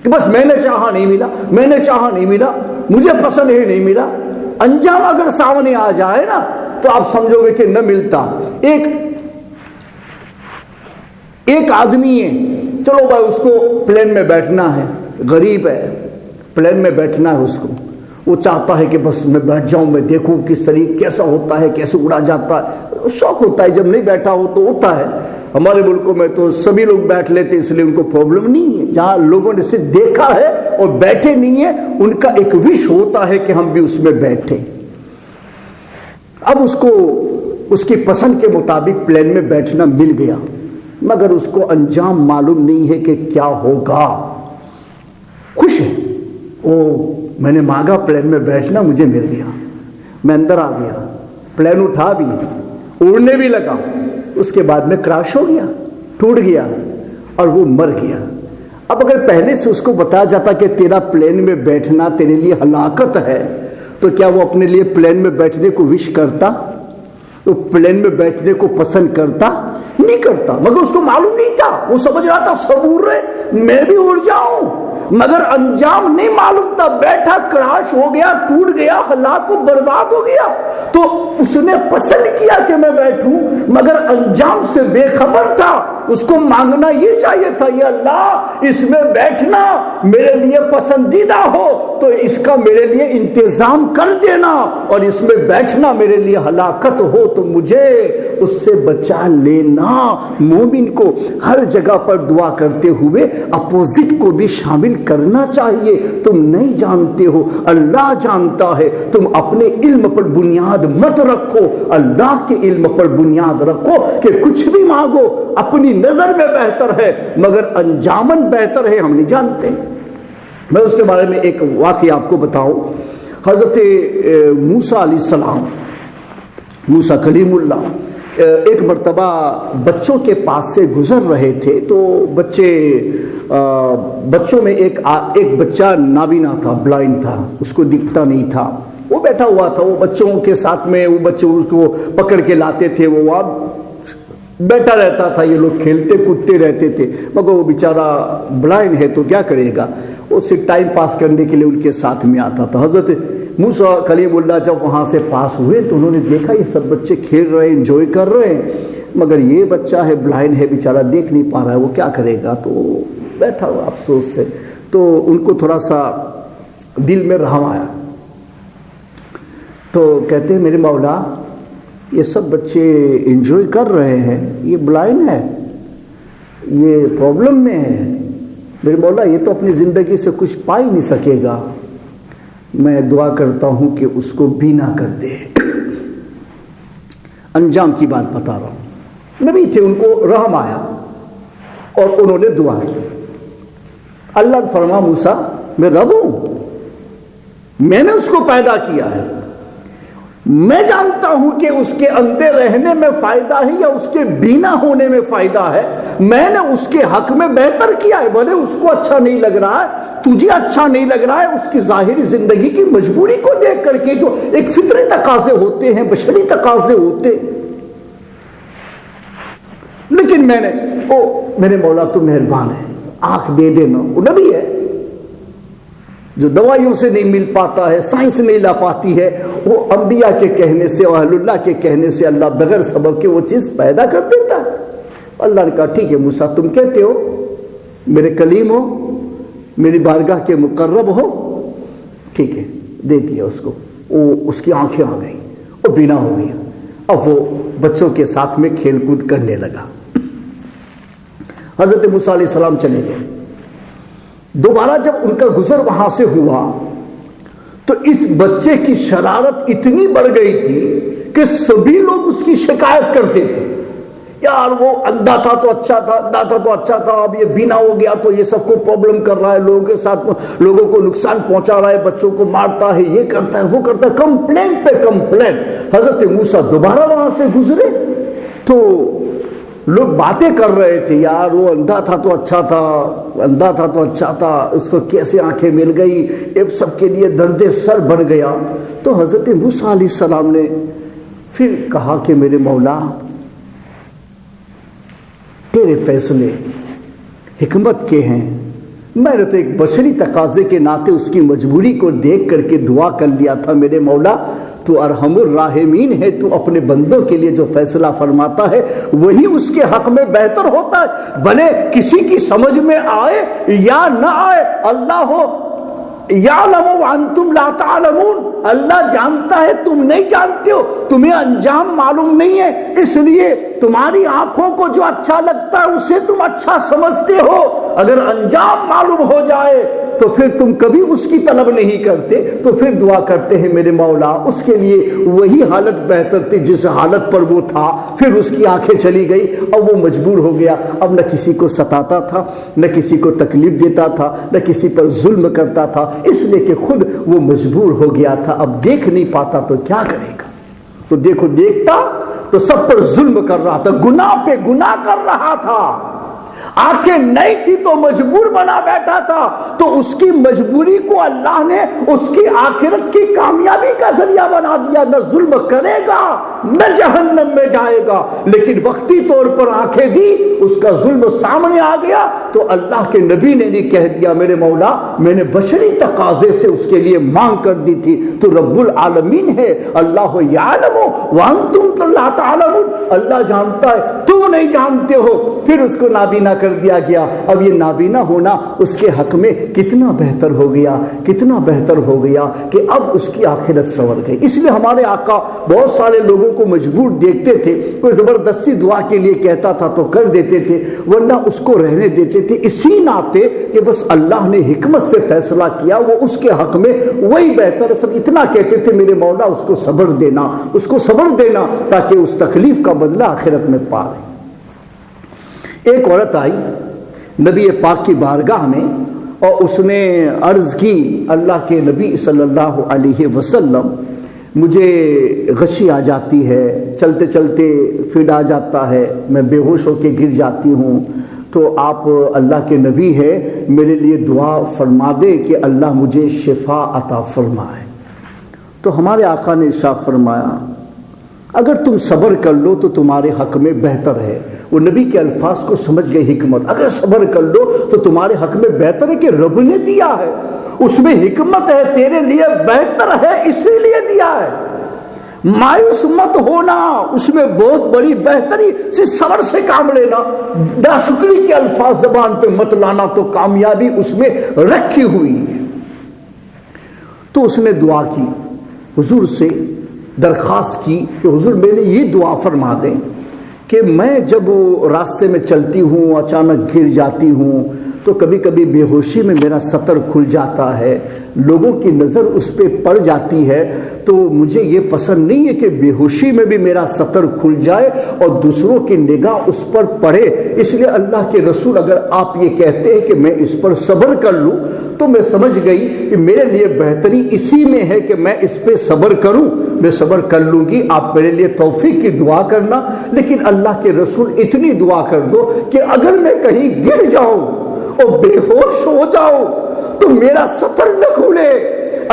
[SPEAKER 1] کہ بس میں نے چاہا نہیں ملا، مجھے پسند ہی نہیں ملا۔ انجام اگر سامنے آ جائے نا تو آپ سمجھو گے کہ نہ ملتا۔ ایک آدمی ہے، چلو بھائی اس کو پلین میں بیٹھنا ہے، غریب ہے، پلین میں بیٹھنا ہے اس کو، وہ چاہتا ہے کہ بس میں بیٹھ جاؤں، میں دیکھوں کس طریقے کیسا ہوتا ہے، کیسے اڑا جاتا ہے، شوق ہوتا ہے۔ جب نہیں بیٹھا ہو تو ہوتا ہے، ہمارے ملکوں میں تو سبھی لوگ بیٹھ لیتے اس لیے ان کو پرابلم نہیں ہے۔ جہاں لوگوں نے صرف دیکھا ہے اور بیٹھے نہیں ہیں ان کا ایک وش ہوتا ہے کہ ہم بھی اس میں بیٹھیں۔ اب اس کو اس کی پسند کے مطابق پلین میں بیٹھنا مل گیا، مگر اس کو انجام معلوم نہیں ہے کہ کیا ہوگا۔ خوش ہے، میں نے مانگا پلین میں بیٹھنا، مجھے مل گیا، میں اندر آ گیا، پلین اٹھا بھی، اڑنے بھی لگا، اس کے بعد میں کراش ہو گیا، ٹوٹ گیا اور وہ مر گیا۔ اب اگر پہلے سے اس کو بتایا جاتا کہ تیرا پلین میں بیٹھنا تیرے لیے ہلاکت ہے تو کیا وہ اپنے لیے پلین میں بیٹھنے کو وش کرتا؟ وہ پلین میں بیٹھنے کو پسند کرتا؟ نہیں کرتا، مگر اس کو معلوم نہیں تھا، وہ سمجھ رہا تھا صبور ہے میں بھی اڑ جاؤں، مگر انجام نہیں معلوم تھا، بیٹھا کراش ہو گیا، ٹوٹ گیا، ہلاک و برباد ہو گیا، تو اس نے پسند کیا کہ میں بیٹھوں مگر انجام سے بے خبر تھا۔ اس کو مانگنا یہ چاہیے تھا، یا اللہ اس میں بیٹھنا میرے لیے پسندیدہ ہو تو اس کا میرے لیے انتظام کر دینا، اور اس میں بیٹھنا میرے لیے ہلاکت ہو تو مجھے اس سے بچا لینا۔ مومن کو ہر جگہ پر دعا کرتے ہوئے اپوزٹ کو بھی شامل کرنا چاہیے۔ تم نہیں جانتے ہو، اللہ جانتا ہے، تم اپنے علم پر بنیاد مت رکھو، اللہ کے علم پر بنیاد رکھو کہ کچھ بھی مانگو اپنی نظر میں بہتر ہے مگر انجامن بہتر ہے، ہم نہیں جانتے۔ میں اس کے بارے میں ایک واقعہ آپ کو بتاؤں۔ حضرت موسیٰ علیہ السلام، موسیٰ کلیم اللہ، ایک مرتبہ بچوں کے پاس سے گزر رہے تھے تو بچوں میں ایک بچہ نابینا تھا، بلائنڈ تھا، اس کو دکھتا نہیں تھا، وہ بیٹھا ہوا تھا، وہ بچوں کے ساتھ میں وہ بچے اس کو پکڑ کے لاتے تھے، وہ وہاں بیٹھا رہتا تھا، یہ لوگ کھیلتے کودتے رہتے تھے، مگر وہ بیچارہ بلائنڈ ہے تو کیا کرے گا، وہ صرف ٹائم پاس کرنے کے لیے ان کے ساتھ میں آتا تھا۔ حضرت موسیٰ کلیم اللہ جب وہاں سے پاس ہوئے تو انہوں نے دیکھا یہ سب بچے کھیل رہے ہیں، انجوائے کر رہے ہیں، مگر یہ بچہ ہے بلائنڈ ہے، بیچارہ دیکھ نہیں پا رہا ہے، وہ کیا کرے گا، تو بیٹھا ہوا افسوس سے۔ تو ان کو تھوڑا سا دل میں رحم آیا، تو کہتے ہیں میرے مولا یہ سب بچے انجوائے کر رہے ہیں، یہ بلائنڈ ہے، یہ پرابلم میں ہے، میرے مولا یہ تو اپنی زندگی سے کچھ پا ہی نہیں سکے گا، میں دعا کرتا ہوں کہ اس کو بینا کر دے۔ انجام کی بات بتا رہا ہوں، نبی تھے، ان کو رحم آیا اور انہوں نے دعا کی۔ اللہ نے فرمایا موسیٰ میں رب ہوں، میں نے اس کو پیدا کیا ہے، میں جانتا ہوں کہ اس کے اندر رہنے میں فائدہ ہے یا اس کے بینا ہونے میں فائدہ ہے، میں نے اس کے حق میں بہتر کیا ہے، بھلے اس کو اچھا نہیں لگ رہا ہے، تجھے اچھا نہیں لگ رہا ہے، اس کی ظاہری زندگی کی مجبوری کو دیکھ کر کے جو ایک فطری تقاضے ہوتے ہیں، بشری تقاضے ہوتے، لیکن میں نے میرے مولا تو مہربان ہے، آنکھ دے دینا۔ وہ نبی ہے جو دوائیوں سے نہیں مل پاتا ہے، سائنس نہیں لا پاتی ہے، وہ انبیاء کے کہنے سے اور اہل اللہ کے کہنے سے اللہ بغیر سبب کے وہ چیز پیدا کر دیتا ہے۔ اللہ نے کہا ٹھیک ہے موسیٰ تم کہتے ہو، میرے کلیم ہو، میری بارگاہ کے مقرب ہو، ٹھیک ہے، دے دیا اس کو، وہ اس کی آنکھیں آ گئی، وہ بینا ہو گیا، اب وہ بچوں کے ساتھ میں کھیل کود کرنے لگا۔ حضرت موسیٰ علیہ السلام چلے گئے، دوبارہ جب ان کا گزر وہاں سے ہوا تو اس بچے کی شرارت اتنی بڑھ گئی تھی کہ سبھی لوگ اس کی شکایت کرتے تھے، یار وہ اندھا تھا تو اچھا تھا، اندھا تھا تو اچھا تھا، اب یہ بینا ہو گیا تو یہ سب کو پرابلم کر رہا ہے، لوگوں کے ساتھ لوگوں کو نقصان پہنچا رہا ہے، بچوں کو مارتا ہے، یہ کرتا ہے وہ کرتا ہے، کمپلین پہ کمپلین۔ حضرت موسیٰ دوبارہ وہاں سے گزرے تو لوگ باتیں کر رہے تھے، یار وہ اندھا تھا تو اچھا تھا، اندھا تھا تو اچھا تھا، اس کو کیسے آنکھیں مل گئی، اب سب کے لیے درد سر بڑھ گیا۔ تو حضرت موسیٰ علیہ السلام نے پھر کہا کہ میرے مولا تیرے فیصلے حکمت کے ہیں، میں نے تو ایک بشری تقاضے کے ناطے اس کی مجبوری کو دیکھ کر کے دعا کر لیا تھا، میرے مولا تو ارحم الراحمین ہے، تو اپنے بندوں کے لیے جو فیصلہ فرماتا ہے وہی اس کے حق میں بہتر ہوتا ہے، بھلے کسی کی سمجھ میں آئے یا نہ آئے، اللہ ہو یعلم وانتم لا تعلمون، اللہ جانتا ہے تم نہیں جانتے ہو، تمہیں انجام معلوم نہیں ہے، اس لیے تمہاری آنکھوں کو جو اچھا لگتا ہے اسے تم اچھا سمجھتے ہو، اگر انجام معلوم ہو جائے تو پھر تم کبھی اس کی طلب نہیں کرتے، تو پھر دعا کرتے ہیں میرے مولا اس کے لیے وہی حالت بہتر تھی جس حالت پر وہ تھا، پھر اس کی آنکھیں چلی گئی، اب وہ مجبور ہو گیا، اب نہ کسی کو ستاتا تھا، نہ کسی کو تکلیف دیتا تھا، نہ کسی پر ظلم کرتا تھا، اس لیے کہ خود وہ مجبور ہو گیا تھا، اب دیکھ نہیں پاتا تو کیا کرے گا، تو دیکھو دیکھتا تو سب پر ظلم کر رہا تھا، گناہ پہ گناہ کر رہا تھا، آنکھیں نہیں تھی تو مجبور بنا بیٹھا تھا، تو اس کی مجبوری کو اللہ نے اس کی آخرت کی کامیابی کا ذریعہ بنا دیا، نہ ظلم کرے گا نہ جہنم میں جائے گا، لیکن وقتی طور پر آنکھیں دی، اس کا ظلم سامنے آ گیا تو اللہ کے نبی نے نہیں کہہ دیا میرے مولا میں نے بشری تقاضے سے اس کے لیے مانگ کر دی تھی، تو رب العالمین ہے، اللہ یعلم وانتم لا تعلمون، اللہ جانتا ہے تم نہیں جانتے ہو، پھر اس کو نابینا کر دیا گیا۔ اب یہ نابینا ہونا اس کے حق میں کتنا بہتر ہو گیا، کتنا بہتر ہو گیا کہ اب اس کی آخرت سنور گئی۔ اس لیے ہمارے آقا بہت سارے لوگوں کو مجبور دیکھتے تھے، کوئی زبردستی دعا کے لیے کہتا تھا تو کر دیتے تھے، ورنہ اس کو رہنے دیتے تھے، اسی ناطے کہ بس اللہ نے حکمت سے فیصلہ کیا، وہ اس کے حق میں وہی بہتر۔ سب اتنا کہتے تھے میرے مولا اس کو صبر دینا، اس کو صبر دینا، تاکہ اس تکلیف کا بدلہ آخرت میں پائے۔ ایک عورت آئی نبی پاک کی بارگاہ میں اور اس نے عرض کی اللہ کے نبی صلی اللہ علیہ وسلم مجھے غشی آ جاتی ہے، چلتے چلتے فیڈ آ جاتا ہے، میں بے ہوش ہو کے گر جاتی ہوں، تو آپ اللہ کے نبی ہے میرے لیے دعا فرما دے کہ اللہ مجھے شفا عطا فرمائے۔ تو ہمارے آقا نے ارشاد فرمایا اگر تم صبر کر لو تو تمہارے حق میں بہتر ہے۔ وہ نبی کے الفاظ کو سمجھ گئے حکمت، اگر صبر کر لو تو تمہارے حق میں بہتر ہے کہ رب نے دیا ہے، اس میں حکمت ہے، تیرے لیے بہتر ہے اسی لیے دیا ہے۔ مایوس مت ہونا، اس میں بہت بڑی بہتری، صرف صبر سے کام لینا، ناشکری کے الفاظ زبان پہ مت لانا، تو کامیابی اس میں رکھی ہوئی ہے۔ تو اس نے دعا کی، حضور سے درخواست کی کہ حضور میرے یہ دعا فرما دیں کہ میں جب راستے میں چلتی ہوں اچانک گر جاتی ہوں تو کبھی کبھی بے ہوشی میں میرا سطر کھل جاتا ہے، لوگوں کی نظر اس پہ پڑ جاتی ہے، تو مجھے یہ پسند نہیں ہے کہ بے ہوشی میں بھی میرا سطر کھل جائے اور دوسروں کی نگاہ اس پر پڑے، اس لیے اللہ کے رسول اگر آپ یہ کہتے ہیں کہ میں اس پر صبر کر لوں تو میں سمجھ گئی کہ میرے لیے بہتری اسی میں ہے کہ میں اس پہ صبر کروں، میں صبر کر لوں گی، آپ میرے لیے توفیق کی دعا کرنا، لیکن اللہ کے رسول اتنی دعا کر دو کہ اگر میں کہیں گر جاؤں اور بے ہوش ہو جاؤ تو میرا سطر نہ کھلے،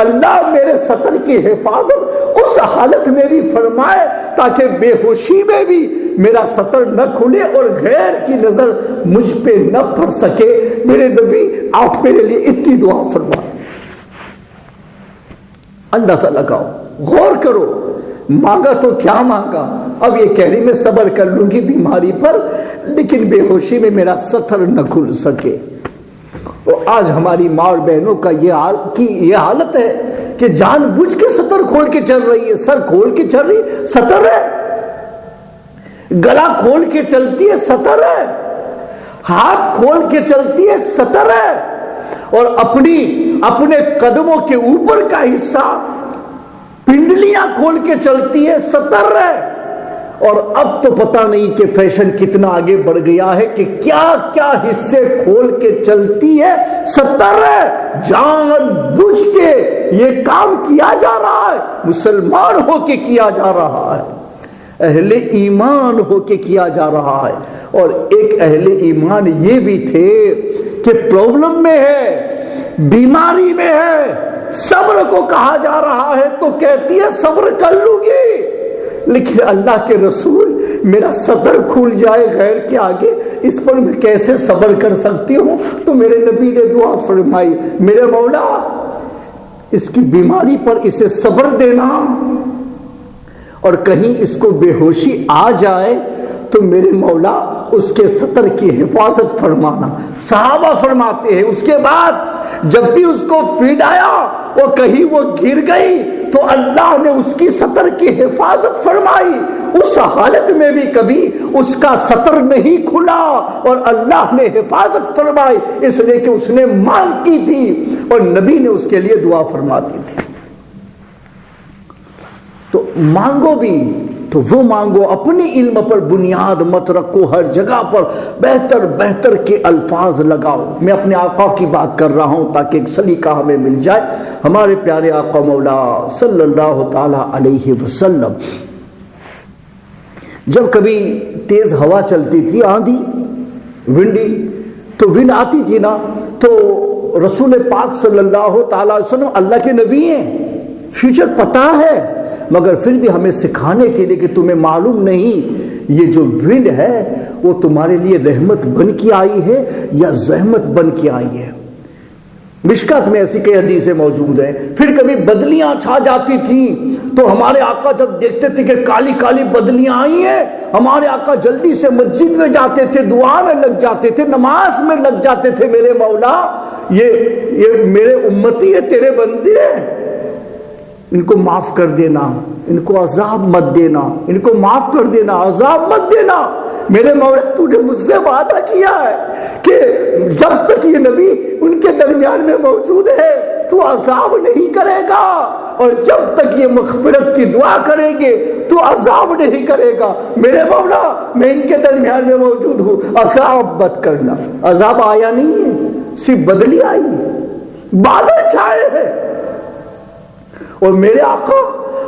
[SPEAKER 1] اللہ میرے سطر کی حفاظت اس حالت میں بھی فرمائے تاکہ بے ہوشی میں بھی میرا سطر نہ کھلے اور غیر کی نظر مجھ پہ نہ پڑ سکے۔ میرے نبی آپ میرے لیے اتنی دعا فرمائے۔ اندازہ لگاؤ، غور کرو، مانگا تو کیا مانگا، اب یہ کہہ رہی میں صبر کر لوں گی بیماری پر لیکن بے ہوشی میں میرا سطر نہ کھل سکے۔ تو آج ہماری ماں اور بہنوں کا یہ حالت ہے کہ جان بوجھ کے سطر کھول کے چل رہی ہے، سر کھول کے چل رہی سطر ہے، گلا کھول کے چلتی ہے سطر ہے، ہاتھ کھول کے چلتی ہے سطر ہے، اور اپنے قدموں کے اوپر کا حصہ پنڈلیاں کھول کے چلتی ہے سطر ہے۔ اور اب تو پتہ نہیں کہ فیشن کتنا آگے بڑھ گیا ہے کہ کیا کیا حصے کھول کے چلتی ہے سطر ہے۔ جان بوجھ کے یہ کام کیا جا رہا ہے، مسلمان ہو کے کیا جا رہا ہے، اہل ایمان ہو کے کیا جا رہا ہے۔ اور ایک اہل ایمان یہ بھی تھے کہ پرابلم میں ہے، بیماری میں ہے، صبر کو کہا جا رہا ہے تو کہتی ہے صبر کر لوں گی، لیکن اللہ کے رسول میرا صدر کھل جائے غیر کے آگے، اس پر میں کیسے صبر کر سکتی ہوں؟ تو میرے نبی نے دعا فرمائی میرے مولا اس کی بیماری پر اسے صبر دینا، اور کہیں اس کو بے ہوشی آ جائے تو میرے مولا اس کے سطر کی حفاظت فرمانا۔ صحابہ فرماتے ہیں اس کے بعد جب بھی اس کو فیڈ آیا اور کہیں وہ گر گئی تو اللہ نے اس کی سطر کی حفاظت فرمائی، اس حالت میں بھی کبھی اس کا سطر نہیں کھلا اور اللہ نے حفاظت فرمائی، اس لیے کہ اس نے مانگ کی تھی اور نبی نے اس کے لیے دعا فرما دی تھی۔ تو مانگو بھی تو وہ مانگو، اپنی علم پر بنیاد مت رکھو، ہر جگہ پر بہتر بہتر کے الفاظ لگاؤ۔ میں اپنے آقا کی بات کر رہا ہوں تاکہ ایک سلیقہ ہمیں مل جائے۔ ہمارے پیارے آقا مولا صلی اللہ تعالی علیہ وسلم جب کبھی تیز ہوا چلتی تھی، آندھی ونڈی، تو ونڈ آتی تھی نا، تو رسول پاک صلی اللہ تعالی علیہ وسلم اللہ کے نبی ہیں، فیوچر پتہ ہے، مگر پھر بھی ہمیں سکھانے کے لیے کہ تمہیں معلوم نہیں یہ جو ول ہے وہ تمہارے لیے رحمت بن کے آئی ہے یا زحمت بن کے آئی ہے۔ مشکات میں ایسی کئی حدیثیں موجود ہیں۔ پھر کبھی بدلیاں چھا جاتی تھیں تو ہمارے آقا جب دیکھتے تھے کہ کالی کالی بدلیاں آئی ہیں، ہمارے آقا جلدی سے مسجد میں جاتے تھے، دعا میں لگ جاتے تھے، نماز میں لگ جاتے تھے، میرے مولا یہ میرے امتی ہے، تیرے بندے ہیں، ان کو معاف کر دینا، ان کو عذاب مت دینا، ان کو معاف کر دینا، عذاب مت دینا۔ میرے مولا تو نے مجھ سے وعدہ کیا ہے کہ جب تک یہ نبی ان کے درمیان میں موجود ہے تو عذاب نہیں کرے گا، اور جب تک یہ مغفرت کی دعا کریں گے تو عذاب نہیں کرے گا۔ میرے مولا میں ان کے درمیان میں موجود ہوں، عذاب مت کرنا۔ عذاب آیا نہیں ہے، صرف بدلی آئی، بادل چھائے ہیں، اور میرے آقا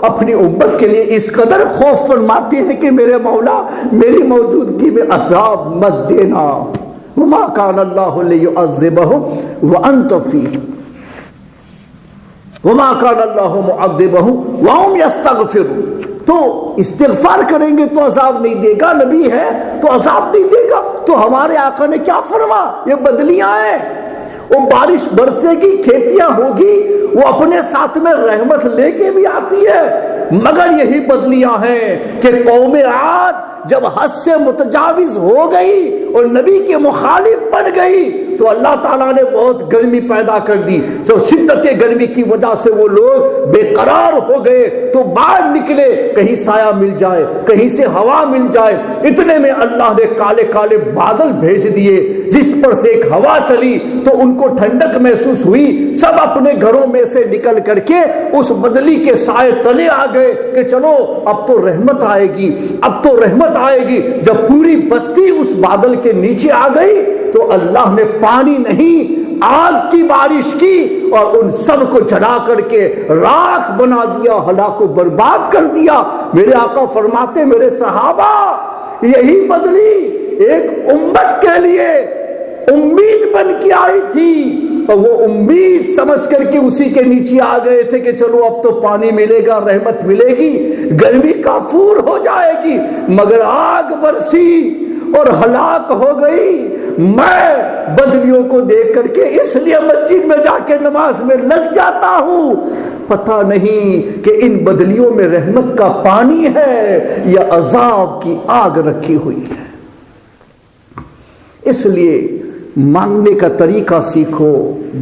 [SPEAKER 1] اپنی امت کے لیے اس قدر خوف فرماتے ہیں کہ میرے مولا میری موجودگی میں عذاب مت دینا۔ وما كان الله ليعذبهم وانت فيهم وما كان الله معذبهم وهم يستغفرون۔ تو استغفار کریں گے تو عذاب نہیں دے گا، نبی ہے تو عذاب نہیں دے گا۔ تو ہمارے آقا نے کیا فرما، یہ بدلیاں ہیں، وہ بارش برسے گی، کھیتیاں ہوگی، وہ اپنے ساتھ میں رحمت لے کے بھی آتی ہے، مگر یہی بدلیاں ہیں کہ قوم عاد جب حد سے متجاوز ہو گئی اور نبی کے مخالف بن گئی تو اللہ تعالیٰ نے بہت گرمی پیدا کر دی۔ جب شدت گرمی کی وجہ سے وہ لوگ بے قرار ہو گئے تو باہر نکلے، کہیں سایہ مل جائے، کہیں سے ہوا مل جائے، اتنے میں اللہ نے کالے کالے بادل بھیج دیے جس پر سے ایک ہوا چلی تو ان کو ٹھنڈک محسوس ہوئی، سب اپنے گھروں میں سے نکل کر کے اس بدلی کے سائے تلے آ گئے کہ چلو اب تو رحمت آئے گی، اب تو رحمت آئے گی۔ جب پوری بستی اس بادل کے نیچے آ گئی تو اللہ نے پانی نہیں آگ کی بارش کی اور ان سب کو جلا کر کے راکھ بنا دیا، ہلاک و برباد کر دیا۔ میرے آقا فرماتے میرے صحابہ یہی بدلی ایک امت کے لیے امید بن کے آئی تھی، اور وہ امید سمجھ کر کے اسی کے نیچے آ گئے تھے کہ چلو اب تو پانی ملے گا، رحمت ملے گی، گرمی کافور ہو جائے گی، مگر آگ برسی اور ہلاک ہو گئی۔ میں بدلیوں کو دیکھ کر کے اس لیے مسجد میں جا کے نماز میں لگ جاتا ہوں، پتہ نہیں کہ ان بدلیوں میں رحمت کا پانی ہے یا عذاب کی آگ رکھی ہوئی ہے۔ اس لیے مانگنے کا طریقہ سیکھو،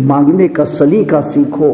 [SPEAKER 1] مانگنے کا سلیقہ سیکھو،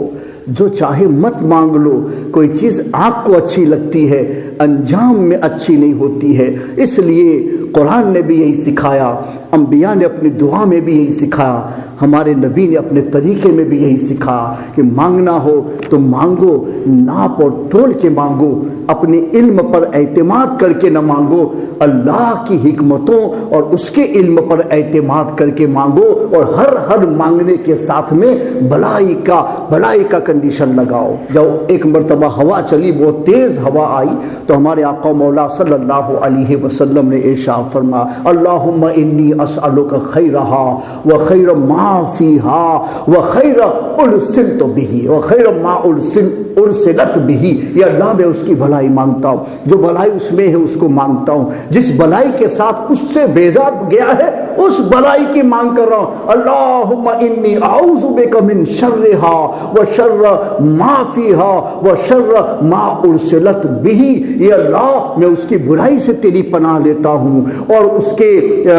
[SPEAKER 1] جو چاہے مت مانگ لو۔ کوئی چیز آنکھ کو اچھی لگتی ہے، انجام میں اچھی نہیں ہوتی ہے۔ اس لیے قرآن نے بھی یہی سکھایا، انبیاء نے اپنی دعا میں بھی یہی سکھایا، ہمارے نبی نے اپنے طریقے میں بھی یہی سکھایا کہ مانگنا ہو تو مانگو، ناپ اور تول کے مانگو، اپنے علم پر اعتماد کر کے نہ مانگو، اللہ کی حکمتوں اور اس کے علم پر اعتماد کر کے مانگو، اور ہر مانگنے کے ساتھ میں بلائی کا کنڈیشن لگاؤ۔ جب ایک مرتبہ ہوا چلی، بہت تیز ہوا آئی، تو ہمارے آقا مولا صلی اللہ علیہ وسلم نے ارشاد فرمایا، اللہم انی اسألک خیرہا وخیر ما فیہا وخیر ارسلت بہ وخیر ما ارسلت بہ۔ یا اللہ میں اس کی بھلائی مانگتا ہوں، جو بھلائی اس میں ہے اس کو مانگتا ہوں، جس بھلائی کے ساتھ اس سے بھیجا گیا ہے اس بھلائی کی مانگ کر رہا ہوں۔ اللہم انی اعوذ بک من شرہا وشر ما فیہا وشر ما ارسلت بہ۔ یا اللہ میں اس کی برائی سے تیری پناہ لیتا ہوں، اور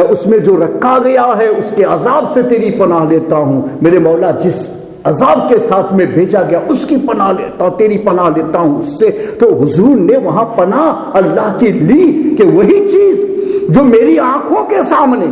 [SPEAKER 1] اس میں جو رکھا گیا ہے اس کے عذاب سے تیری پناہ لیتا ہوں۔ میرے مولا جس عذاب کے ساتھ میں بھیجا گیا اس کی پناہ لیتا ہوں، تیری پناہ لیتا ہوں اس سے۔ تو حضور نے وہاں پناہ اللہ کی لی کہ وہی چیز جو میری آنکھوں کے سامنے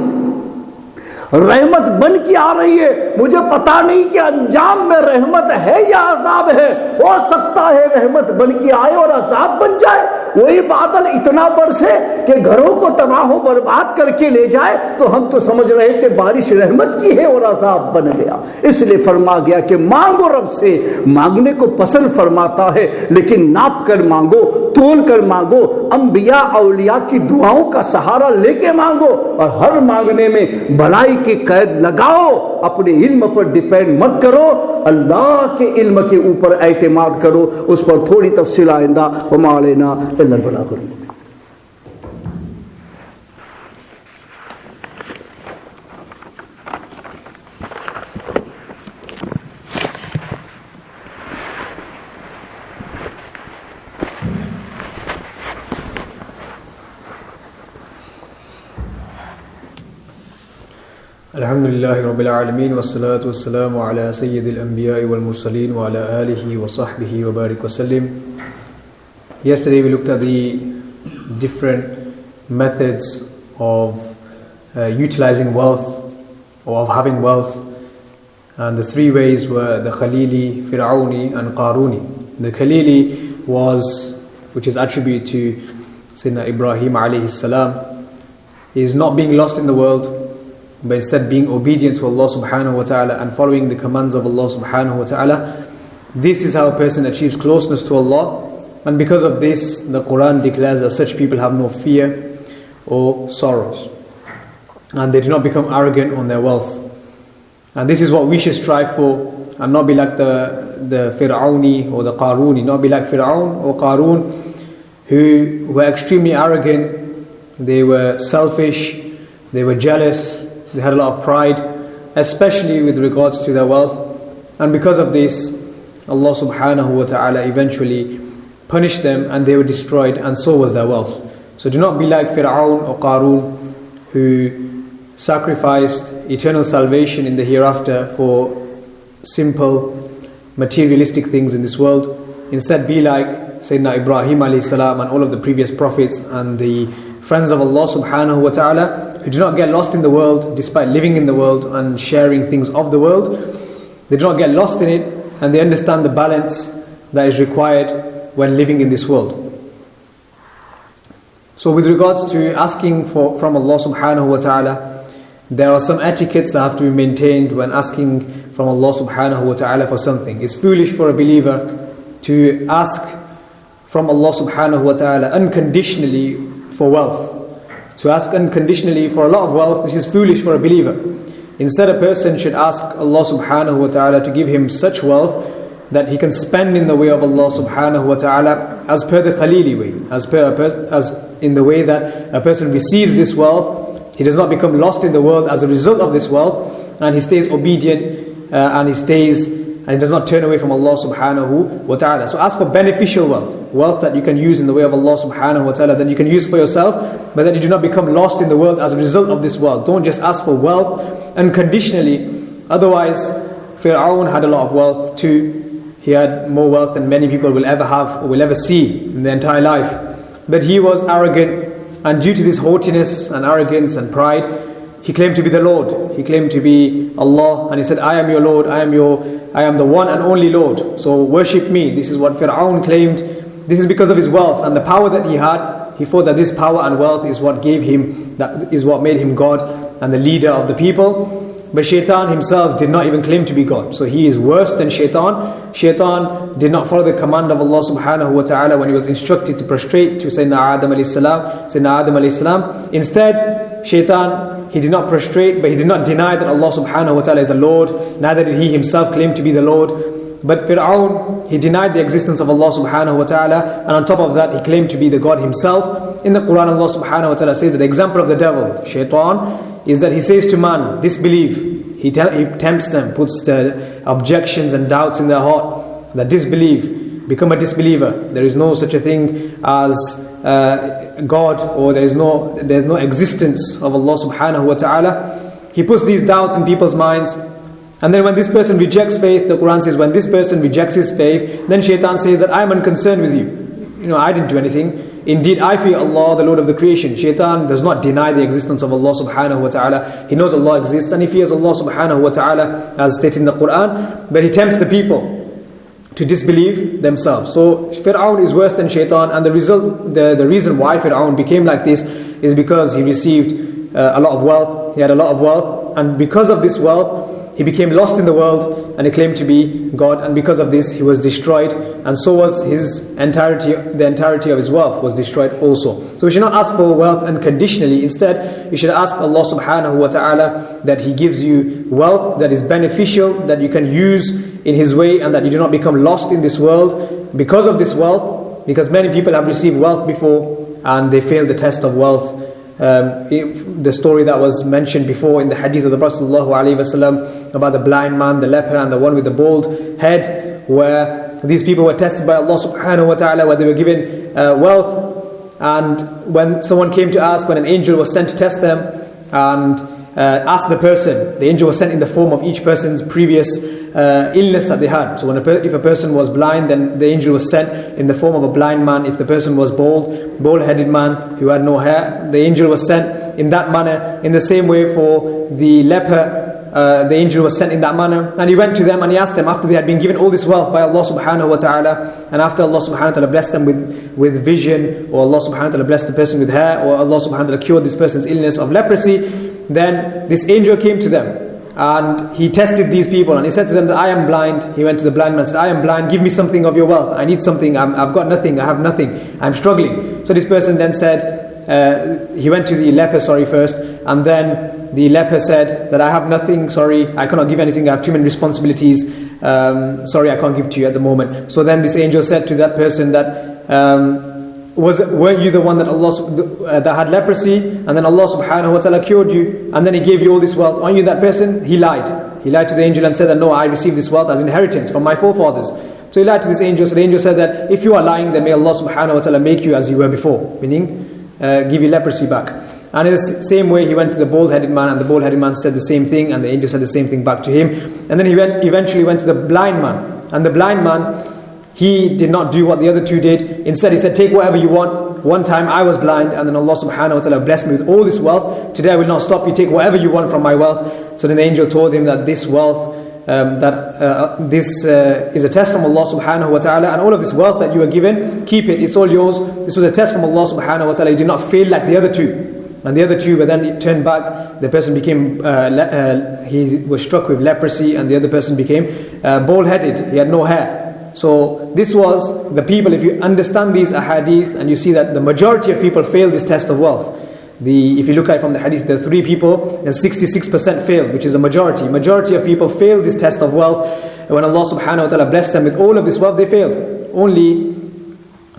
[SPEAKER 1] رحمت بن کے آ رہی ہے، مجھے پتا نہیں کہ انجام میں رحمت ہے یا عذاب ہے، ہو سکتا ہے رحمت بن کے آئے اور عذاب بن جائے۔ وہی بادل اتنا برسے کہ گھروں کو تباہ و برباد کر کے لے جائے تو ہم تو سمجھ رہے کہ بارش رحمت کی ہے اور عذاب بن گیا۔ اس لیے فرما گیا کہ مانگو رب سے، مانگنے کو پسند فرماتا ہے لیکن ناپ کر مانگو، تول کر مانگو، انبیاء اولیاء کی دعاؤں کا سہارا لے کے مانگو، اور ہر مانگنے میں بھلائی کی قید لگاؤ، اپنے علم پر ڈیپینڈ مت کرو۔ اللہ کے علم کے اوپر اعتماد کرو. اس پر تھوڑی تفصیل آئندہ. وما علینا الا البلاغ المبین.
[SPEAKER 2] الحمد لله رب العالمين والصلاة والسلام على سيد الأنبياء والمرسلين وعلى آله وصحبه وبارك وسلم. Yesterday we looked at the different methods of utilizing wealth or of having wealth, and the three ways were the Khalili, Fir'auni and Qaruni. The Khalili was, which is attributed to Sayyidina Ibrahim alayhi salam, is not being lost in the world, but instead being obedient to Allah subhanahu wa ta'ala and following the commands of Allah subhanahu wa ta'ala. This is how a person achieves closeness to Allah, and because of this the Quran declares that such people have no fear or sorrows, and they do not become arrogant on their wealth. And this is what we should strive for, and not be like the Fir'auni or the Qaruni, not be like Fir'aun or Qarun, who were extremely arrogant, they were selfish, they were jealous, they had a lot of pride, especially with regards to their wealth. And because of this, Allah subhanahu wa ta'ala eventually punished them and they were destroyed, and so was their wealth. So do not be like Fir'aun or Qarun, who sacrificed eternal salvation in the hereafter for simple materialistic things in this world. Instead be like Sayyidina Ibrahim alayhi salam and all of the previous prophets and the friends of Allah subhanahu wa ta'ala, who do not get lost in the world despite living in the world and sharing things of the world. They do not get lost in it, and they understand the balance that is required when living in this world. So with regards to asking from Allah subhanahu wa ta'ala, there are some etiquettes that have to be maintained when asking from Allah subhanahu wa ta'ala for something. It's foolish for a believer to ask from Allah subhanahu wa ta'ala unconditionally for wealth. To ask unconditionally for a lot of wealth, this is foolish for a believer. Instead, a person should ask Allah subhanahu wa ta'ala to give him such wealth that he can spend in the way of Allah subhanahu wa ta'ala as per the Khalili way, as in the way that a person receives this wealth, he does not become lost in the world as a result of this wealth, and he stays obedient and he does not turn away from Allah subhanahu wa ta'ala. So ask for beneficial wealth that you can use in the way of Allah subhanahu wa ta'ala, that you can use for yourself, but that you do not become lost in the world as a result of this wealth. Don't just ask for wealth unconditionally. Otherwise, Fir'aun had a lot of wealth too. He had more wealth than many people will ever have or will ever see in their entire life. But he was arrogant, and due to this haughtiness and arrogance and pride, he claimed to be the Lord. He claimed to be Allah, and he said, I am your Lord, I am the one and only Lord, so worship me. This is what Fir'aun claimed. This is because of his wealth and the power that he had. He thought that this power and wealth is what gave him, that is what made him God and the leader of the people. But Shaitan himself did not even claim to be God. So he is worse than Shaitan. Shaitan did not follow the command of Allah subhanahu wa ta'ala when he was instructed to prostrate to Sayyidina Adam alayhi salam. Instead, Shaitan, he did not prostrate, but he did not deny that Allah subhanahu wa ta'ala is the Lord. Neither did he himself claim to be the Lord. But Fir'aun, he denied the existence of Allah subhanahu wa ta'ala, and on top of that he claimed to be the God himself. In the Quran, Allah subhanahu wa ta'ala says that the example of the devil, Shaitan, is that he says to man, disbelieve. He tempts them, puts the objections and doubts in their heart, that disbelieve, become a disbeliever. There is no such a thing as God, or there is no existence of Allah subhanahu wa ta'ala. He puts these doubts in people's minds. And then when this person rejects faith, the Quran says, when this person rejects his faith, then Shaitan says that I am unconcerned with you. I didn't do anything. Indeed, I fear Allah, the Lord of the creation. Shaitan does not deny the existence of Allah subhanahu wa ta'ala. He knows Allah exists and he fears Allah subhanahu wa ta'ala, as stated in the Quran. But he tempts the people to disbelieve themselves. So Fir'aun is worse than Shaitan, and the reason why Fir'aun became like this is because he received a lot of wealth. He had a lot of wealth, and because of this wealth, he became lost in the world and he claimed to be God, and because of this he was destroyed, and so was the entirety of his wealth was destroyed also. So we should not ask for wealth unconditionally. Instead, you should ask Allah subhanahu wa ta'ala that He gives you wealth that is beneficial, that you can use in His way, and that you do not become lost in this world because of this wealth, because many people have received wealth before and they failed the test of wealth. The story that was mentioned before in the hadith of the Prophet ﷺ about the blind man, the leper, and the one with the bald head, where these people were tested by Allah subhanahu wa ta'ala, where they were given wealth, and when someone came to ask, when an angel was sent to test them and asked the person, the angel was sent in the form of each person's previous illness that they had. So if a person was blind, then the angel was sent in the form of a blind man. If the person was bald-headed man who had no hair, the angel was sent in that manner. In the same way for the leper, the angel was sent in that manner. And he went to them and he asked them, after they had been given all this wealth by Allah subhanahu wa ta'ala, and after Allah subhanahu wa ta'ala blessed them with vision, or Allah subhanahu wa ta'ala blessed the person with hair, or Allah subhanahu wa ta'ala cured this person's illness of leprosy, then this angel came to them and he tested these people, and he said to them that I am blind. He went to the blind man and said, I am blind, give me something of your wealth. I need something, I've got nothing, I have nothing, I'm struggling. So this person then said, he went to the leper, first, and then the leper said that I have nothing, I cannot give anything, I have too many responsibilities, I can't give to you at the moment. So then this angel said to that person that, weren't you the one that that had leprosy, and then Allah subhanahu wa ta'ala cured you, and then He gave you all this wealth? Aren't you that person? He lied. He lied to the angel and said that no, I received this wealth as inheritance from my forefathers. So he lied to this angel. So the angel said that if you are lying, then may Allah subhanahu wa ta'ala make you as you were before, meaning give you leprosy back. And in the same way, he went to the bald-headed man, and the bald-headed man said the same thing, and the angel said the same thing back to him. And then he eventually went to the blind man, and the blind man, he did not do what the other two did. Instead, he said, take whatever you want. One time I was blind, and then Allah subhanahu wa ta'ala blessed me with all this wealth. Today I will not stop you, take whatever you want from my wealth. So then the angel told him that this wealth, this is a test from Allah subhanahu wa ta'ala, and all of this wealth that you were given, keep it, it's all yours. This was a test from Allah subhanahu wa ta'ala. You did not fail like the other two. And the other two were then turned back. The person became, he was struck with leprosy, and the other person became bald-headed. He had no hair. So this was the people. If you understand these ahadith, and you see that the majority of people fail this test of wealth. If you look at it from the hadith, there are 3 people, and 66% failed, which is a majority. Majority of people failed this test of wealth. And when Allah subhanahu wa ta'ala blessed them with all of this wealth, they failed. Only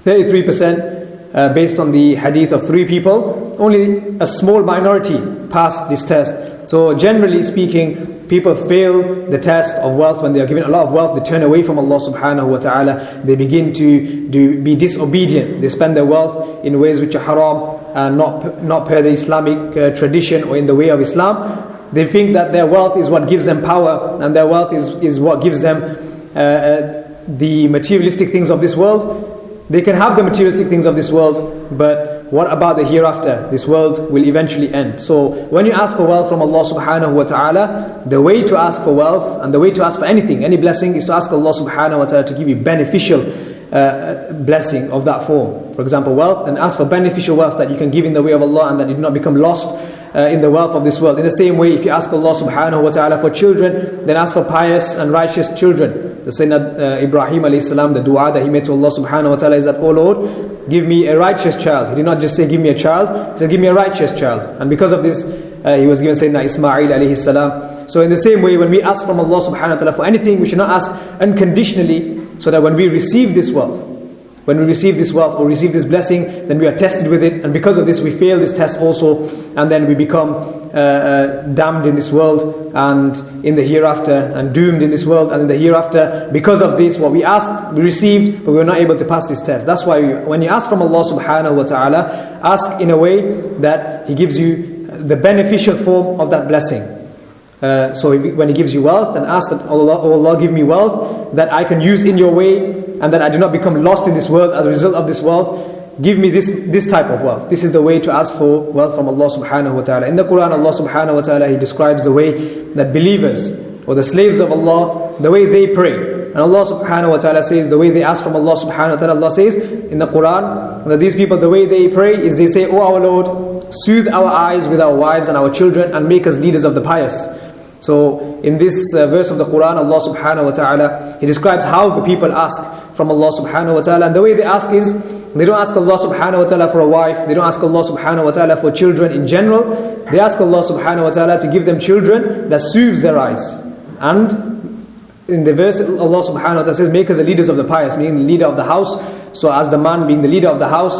[SPEAKER 2] 33%, based on the hadith of 3 people, only a small minority passed this test. So generally speaking, people fail the test of wealth. When they are given a lot of wealth, they turn away from Allah subhanahu wa ta'ala. They begin to be disobedient. They spend their wealth in ways which are haram, and not per the Islamic tradition or in the way of Islam. They think that their wealth is what gives them power, and their wealth is what gives them the materialistic things of this world. They can have the materialistic things of this world, but what about the hereafter? This world will eventually end. So when you ask for wealth from Allah subhanahu wa ta'ala, the way to ask for wealth and the way to ask for anything, any blessing, is to ask Allah subhanahu wa ta'ala to give you beneficial blessing of that form. For example, wealth, and ask for beneficial wealth that you can give in the way of Allah, and that you do not become lost in the wealth of this world. In the same way, if you ask Allah subhanahu wa ta'ala for children, then ask for pious and righteous children. The Sayyidina Ibrahim alayhi salam, the dua that he made to Allah subhanahu wa ta'ala is that, oh Lord, give me a righteous child. He did not just say give me a child, he said give me a righteous child. And because of this, he was given Sayyidina Ismail alayhi salam. So in the same way, when we ask from Allah subhanahu wa ta'ala for anything, we should not ask unconditionally, so that when we receive this wealth, or receive this blessing, then we are tested with it, and because of this we fail this test also, and then we become damned in this world and in the hereafter, and doomed in this world and in the hereafter. Because of this, what we asked, we received, but we were not able to pass this test. That's why when you ask from Allah subhanahu wa ta'ala, ask in a way that He gives you the beneficial form of that blessing. So when He gives you wealth, then ask that, oh Allah, give me wealth that I can use in your way, and that I do not become lost in this world as a result of this wealth. Give me this type of wealth. This is the way to ask for wealth from Allah subhanahu wa ta'ala. In the Quran, Allah subhanahu wa ta'ala, He describes the way that believers, or the slaves of Allah, the way they pray. And Allah subhanahu wa ta'ala says, the way they ask from Allah subhanahu wa ta'ala, Allah says in the Quran, that these people, the way they pray is they say, oh our Lord, soothe our eyes with our wives and our children, and make us leaders of the pious. So in this verse of the Quran, Allah subhanahu wa ta'ala, He describes how the people ask from Allah subhanahu wa ta'ala. And the way they ask is, they don't ask Allah subhanahu wa ta'ala for a wife, they don't ask Allah subhanahu wa ta'ala for children in general. They ask Allah subhanahu wa ta'ala to give them children that soothes their eyes. And in the verse, Allah subhanahu wa ta'ala says, make us the leaders of the pious, meaning the leader of the house. So as the man being the leader of the house,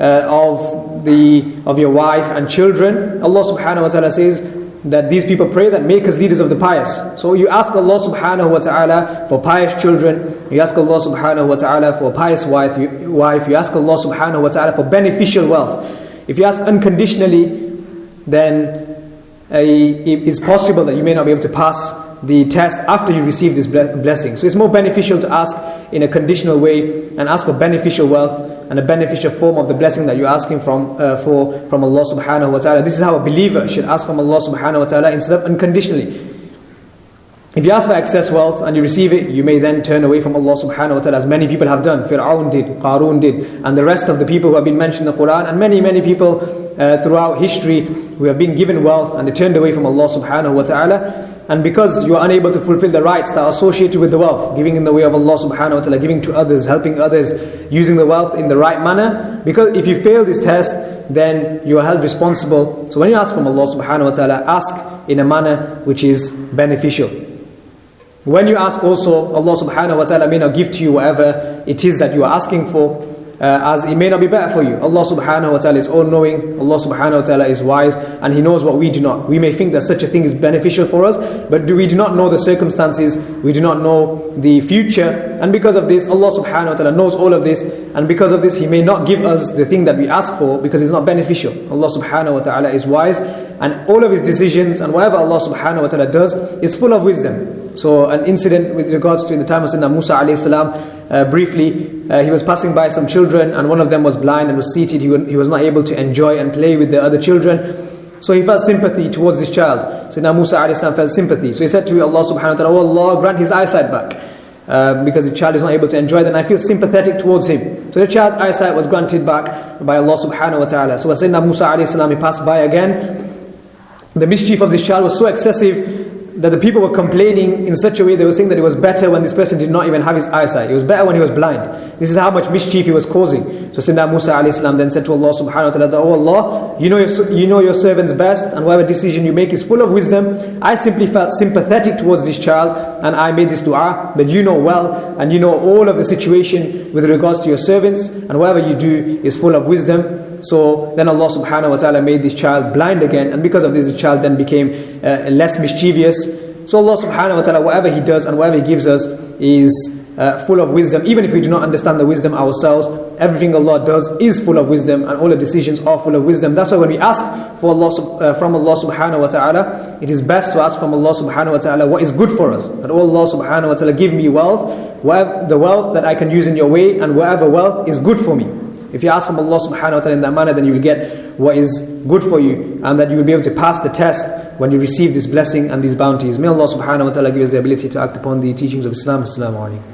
[SPEAKER 2] of your wife and children, Allah subhanahu wa ta'ala says that these people pray that make us leaders of the pious. So you ask Allah subhanahu wa ta'ala for pious children, you ask Allah subhanahu wa ta'ala for a pious wife, you ask Allah subhanahu wa ta'ala for beneficial wealth. If you ask unconditionally, then it's possible that you may not be able to pass the test after you receive this blessing. So it's more beneficial to ask in a conditional way and ask for beneficial wealth and a beneficial form of the blessing that you're asking from Allah subhanahu wa ta'ala. This is how a believer should ask from Allah subhanahu wa ta'ala instead of unconditionally. If you ask for excess wealth and you receive it, you may then turn away from Allah subhanahu wa ta'ala, as many people have done. Fir'aun did, Qarun did, and the rest of the people who have been mentioned in the Quran, and many people throughout history who have been given wealth and they turned away from Allah subhanahu wa ta'ala. And because you are unable to fulfill the rights that are associated with the wealth, giving in the way of Allah subhanahu wa ta'ala, giving to others, helping others, using the wealth in the right manner, because if you fail this test, then you are held responsible. So when you ask from Allah subhanahu wa ta'ala, ask in a manner which is beneficial. When you ask also, Allah subhanahu wa ta'ala may not give to you whatever it is that you are asking for, as it may not be better for you. Allah subhanahu wa ta'ala is all-knowing, Allah subhanahu wa ta'ala is wise, and He knows what we do not. We may think that such a thing is beneficial for us, but we do not know the circumstances, we do not know the future, and because of this, Allah subhanahu wa ta'ala knows all of this, and because of this, He may not give us the thing that we ask for, because it's not beneficial. Allah subhanahu wa ta'ala is wise, and all of His decisions, and whatever Allah subhanahu wa ta'ala does, is full of wisdom. So an incident with regards to in the time of Sayyidina Musa alayhi salam, briefly, he was passing by some children and one of them was blind and was seated. He was not able to enjoy and play with the other children. So he felt sympathy towards this child. Sayyidina Musa alayhi salam felt sympathy. So he said to Allah subhanahu wa ta'ala, "Oh Allah, grant his eyesight back." Because the child is not able to enjoy that, and I feel sympathetic towards him. So the child's eyesight was granted back by Allah subhanahu wa ta'ala. So when Sayyidina Musa alayhi salam, he passed by again, the mischief of this child was so excessive that the people were complaining in such a way. They were saying that it was better when this person did not even have his eyesight. It was better when he was blind. This is how much mischief he was causing. So Sayyidina Musa alayhi salam then said to Allah subhanahu wa ta'ala, "Oh Allah, you know your servants best, and whatever decision you make is full of wisdom. I simply felt sympathetic towards this child and I made this dua, but you know well and you know all of the situation with regards to your servants, and whatever you do is full of wisdom." So then Allah subhanahu wa ta'ala made this child blind again, and because of this the child then became less mischievous. So Allah subhanahu wa ta'ala, whatever He does and whatever He gives us is full of wisdom. Even if we do not understand the wisdom ourselves, everything Allah does is full of wisdom, and all the decisions are full of wisdom. That's why when we ask for Allah, from Allah subhanahu wa ta'ala, it is best to ask from Allah subhanahu wa ta'ala what is good for us. That, "Oh Allah subhanahu wa ta'ala, give me wealth, the wealth that I can use in your way, and whatever wealth is good for me." If you ask from Allah subhanahu wa ta'ala in that manner, then you will get what is good for you, and that you will be able to pass the test when you receive this blessing and these bounties. May Allah subhanahu wa ta'ala give us the ability to act upon the teachings of Islam. Assalamu alaikum.